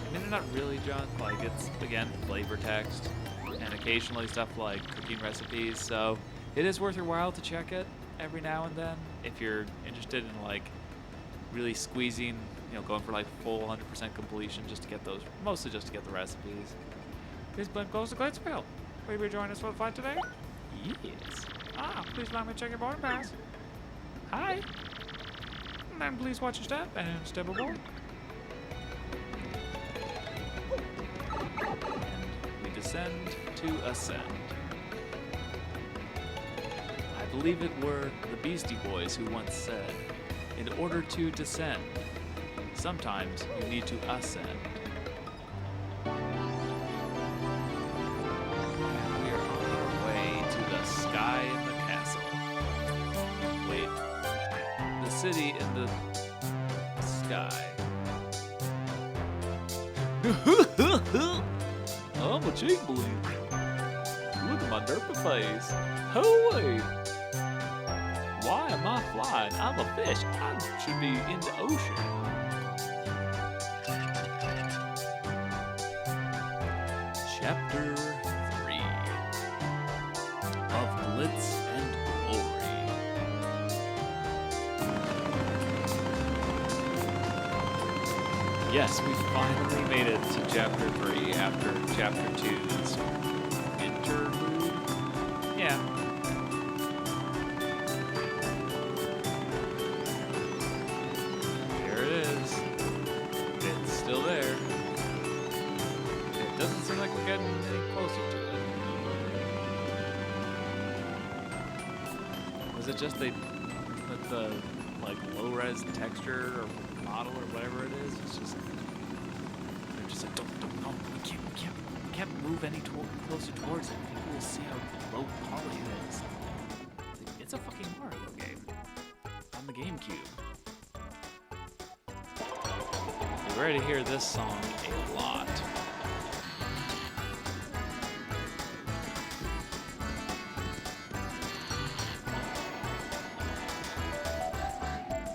I mean, they're not really junk, like it's, again, flavor text, and occasionally stuff like cooking recipes, so it is worth your while to check it every now and then if you're interested in like really squeezing, going for like full 100% completion just to get those, mostly just to get the recipes. This blimp goes to Glitzville. Will you join us for the flight today? Yes. Please allow me to check your boarding pass. Hi. Then please watch your step and step aboard. We descend to ascend. I believe it were the Beastie Boys who once said, in order to descend, sometimes you need to ascend. And we are on our way to the sky in the castle. Wait, the city in the sky. I'm a cheek bleed. Look at my derpy face. Hooey! Why am I flying? I'm a fish. I should be in the ocean. Chapter 3 of Glitz and Glory. Yes, we finally made it to Chapter 3 after Chapter 2's interlude. Yeah. Here it is. It's still there. It doesn't seem like we're getting any closer to it. Was it just the like low-res texture or model or whatever it is? It's just they're just like don't no, we can't move any closer towards it. People will see how low poly it is. It's a fucking Mario game on the GameCube. You're ready to hear this song a lot.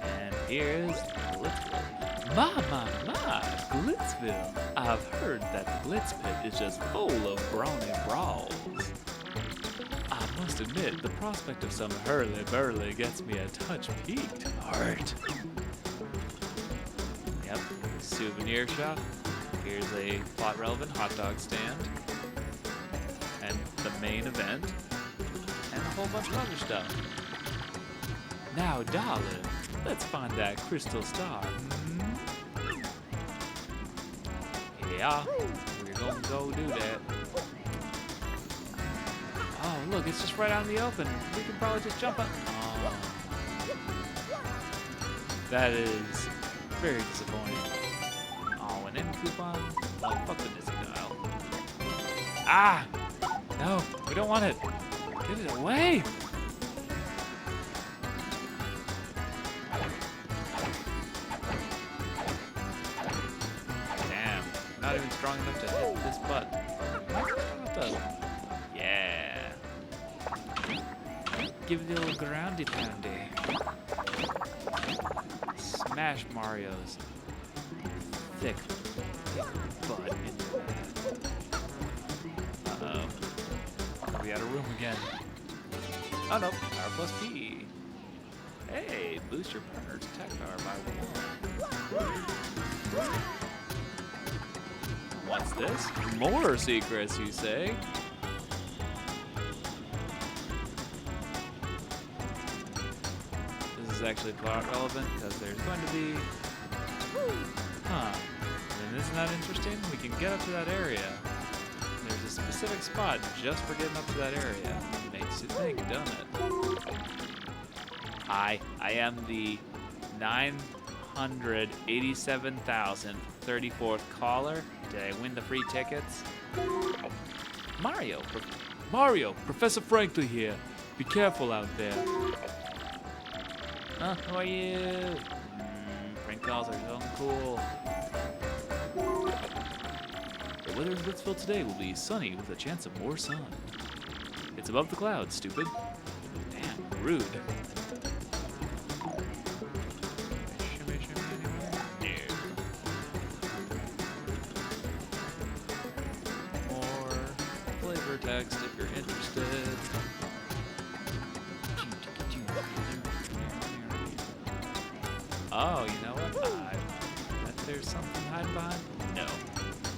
And here's Glitzville. My, Glitzville. I've heard that the Glitz Pit is just full of brawny brawls. I must admit, the prospect of some hurly-burly gets me a touch peaked. Heart. Yep, souvenir shop. Here's a plot-relevant hot dog stand. And the main event. And a whole bunch of other stuff. Now, darling, let's find that crystal star. Yeah, we're gonna go do that. Oh, look, it's just right out in the open. We can probably just jump up. Oh. That is very disappointing. Oh, an end coupon? Oh, fuck the Disney dial. Ah! No, we don't want it. Get it away! Damn, not even strong enough to hit this button. Yeah. Give it a little groundy poundy. Smash Mario's thick butt into that. Uh-oh. We out of room again. Oh no, power plus P. Hey, boost your partner's attack power by 1. What's this? More secrets, you say? This is actually plot relevant because there's going to be... Huh. And isn't that interesting? We can get up to that area. There's a specific spot just for getting up to that area. Makes you think, doesn't it? Hi, I am the 987,034th caller. Did I win the free tickets? Mario, Professor Frankly here. Be careful out there. Who are you? Prank calls are so cool. The weather in Glitzville today will be sunny with a chance of more sun. It's above the clouds, stupid. Damn, rude. More flavor text if you're interested. Oh, you know what? Bet there's something hiding behind? No.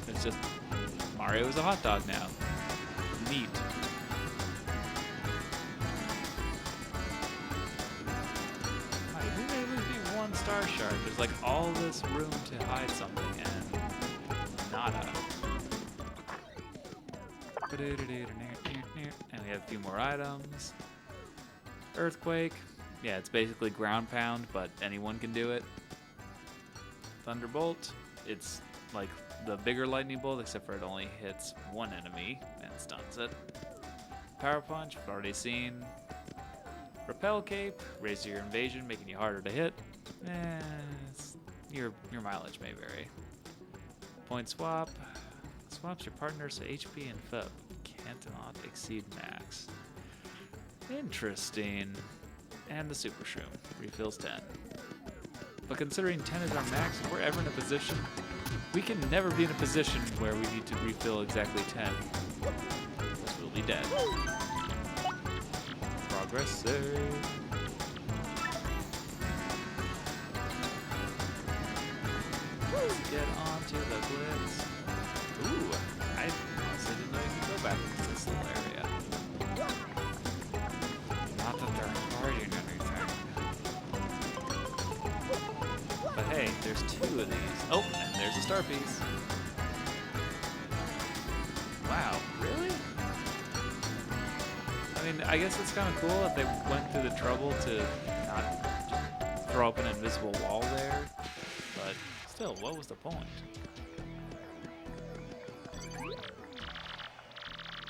It's just Mario is a hot dog now. Neat. We may lose the 1 star shard. There's like all this room to hide something and nada. And we have a few more items. Earthquake. Yeah, it's basically ground pound, but anyone can do it. Thunderbolt. It's like the bigger lightning bolt, except for it only hits one enemy and stuns it. Power punch, we've already seen. Repel cape, raises your invasion, making you harder to hit. Your mileage may vary. Point swap. swaps your partner's HP and FEP. Cannot exceed max. Interesting. And the Super Shroom. Refills 10. But considering 10 is our max, if we're ever in a position, we can never be in a position where we need to refill exactly 10. Because we'll be dead. Progress save. Let's get onto the glitz. Ooh, I honestly didn't know you could go back into this little area. Not that they're hiding anything. But hey, there's 2 of these. Oh, and there's a star piece. Wow, really? I mean, I guess it's kind of cool that they went through the trouble to not just throw up an invisible wall there. But still, what was the point?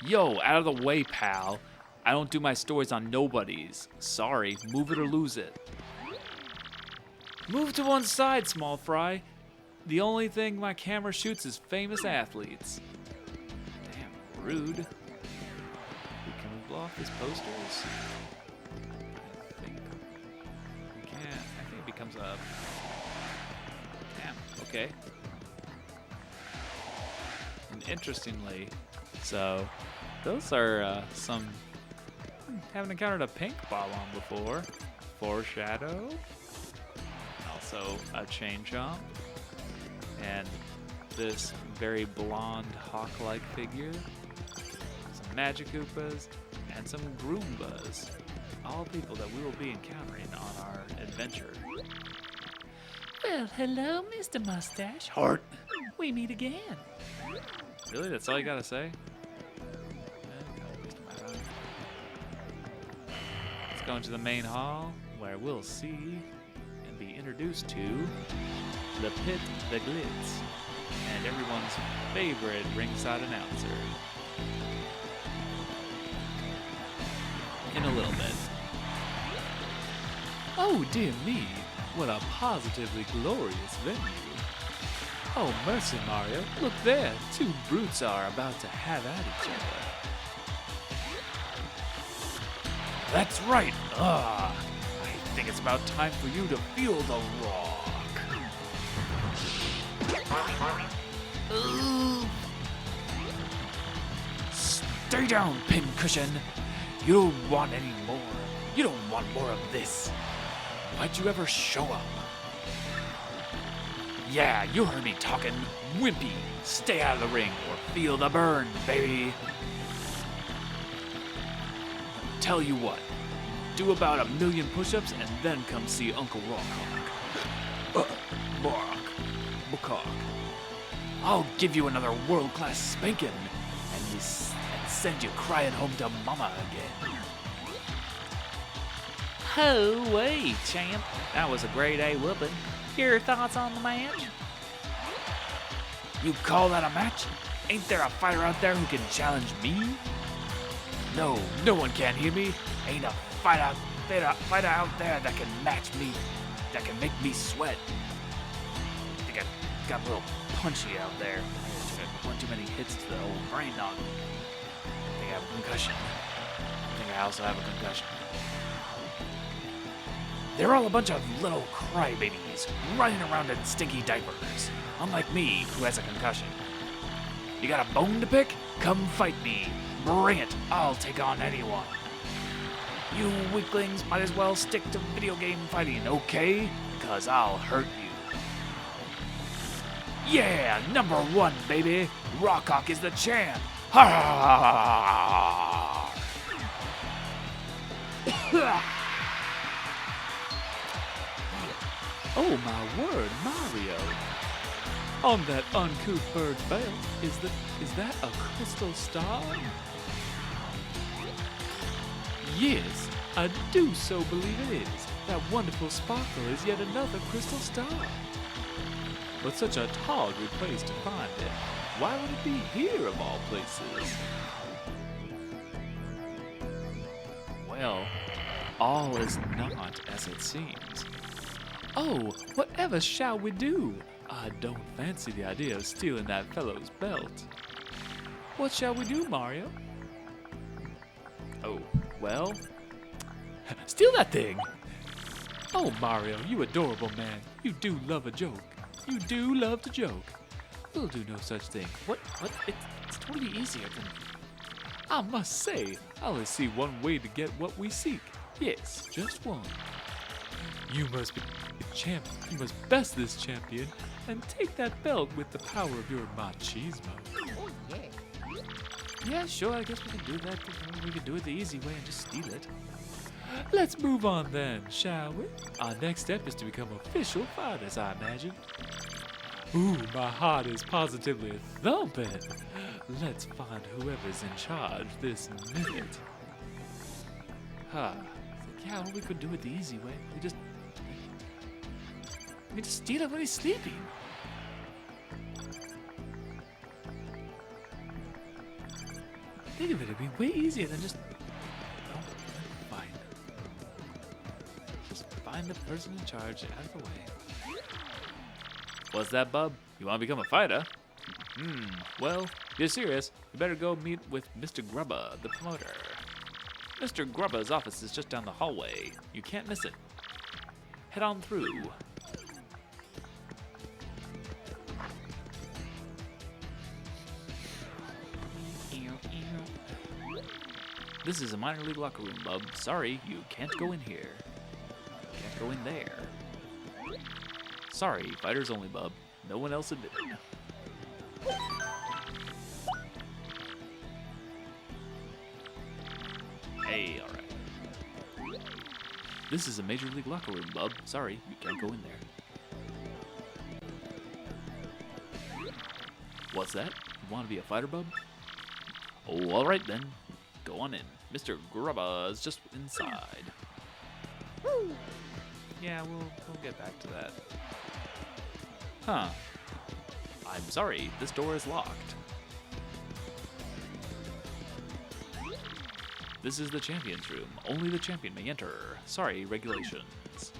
Yo, out of the way, pal. I don't do my stories on nobodies. Sorry, move it or lose it. Move to one side, small fry. The only thing my camera shoots is famous athletes. Damn, rude. Can we blow off these posters? I think we can. I think it becomes a... Damn, okay. And interestingly, so those are some... Haven't encountered a pink Balloon before. Foreshadow. Also a chain jump. And this very blonde hawk-like figure. Some Magic Koopas and some Groombas. All people that we will be encountering on our adventure. Well, hello, Mr. Mustache. Heart! We meet again. Really? That's all you gotta say? Let's go into the main hall where we'll see and be introduced to the Pit, the Glitz, and everyone's favorite ringside announcer. In a little bit. Oh dear me, what a positively glorious venue. Oh mercy, Mario, look there, 2 brutes are about to have at each other. That's right, I think it's about time for you to feel the rock. Stay down, Pincushion. You don't want any more. You don't want more of this. Why'd you ever show up? Yeah, you heard me talking. Wimpy, stay out of the ring or feel the burn, baby. Tell you what, do about 1,000,000 push-ups and then come see Uncle Rockcock. Buckcock. I'll give you another world-class spanking and send you crying home to mama again. Ho, way, champ. That was a grade A whooping. Your thoughts on the match? You call that a match? Ain't there a fighter out there who can challenge me? No, no one can hear me. Ain't a fighter out there that can match me, that can make me sweat. I think I got a little punchy out there. I took one too many hits to the old brain dog. I think I have a concussion. I think I also have a concussion. They're all a bunch of little crybabies running around in stinky diapers, unlike me, who has a concussion. You got a bone to pick? Come fight me. Bring it. I'll take on anyone. You weaklings might as well stick to video game fighting, okay? Because I'll hurt you. Yeah, #1, baby. Rockcock is the champ. Ha ha ha. Oh my word, Mario! On that uncouth bird's belt, is that a crystal star? Yes, I do so believe it is. That wonderful sparkle is yet another crystal star. But such a tawdry place to find it. Why would it be here of all places? Well, all is not as it seems. Oh, whatever shall we do? I don't fancy the idea of stealing that fellow's belt. What shall we do, Mario? Oh, well. Steal that thing! Oh, Mario, you adorable man. You do love a joke. You do love to joke. We'll do no such thing. What? It's totally easier than. I must say, I only see one way to get what we seek. Yes, just one. You must be the champion. You must best this champion and take that belt with the power of your machismo. Oh, yeah. Yeah, sure, I guess we can do that. We can do it the easy way and just steal it. Let's move on then, shall we? Our next step is to become official fighters, I imagine. Ooh, my heart is positively thumping. Let's find whoever's in charge this minute. Huh. Yeah, well, we could do it the easy way. We just steal it when he's sleeping. Think of it, it'd be way easier than just. Oh, fine. Just find the person in charge out of the way. What's that, bub? You want to become a fighter? Well, if you're serious, you better go meet with Mr. Grubba, the promoter. Mr. Grubba's office is just down the hallway. You can't miss it. Head on through. This is a minor league locker room, bub. Sorry, you can't go in here. Can't go in there. Sorry, fighters only, bub. No one else admitted. Hey, alright. This is a major league locker room, bub. Sorry, you can't go in there. What's that? You want to be a fighter, bub? Oh, alright then. Go on in. Mr. Grubba is just inside. Woo! Yeah, we'll get back to that. Huh. I'm sorry, this door is locked. This is the champion's room. Only the champion may enter. Sorry, regulations.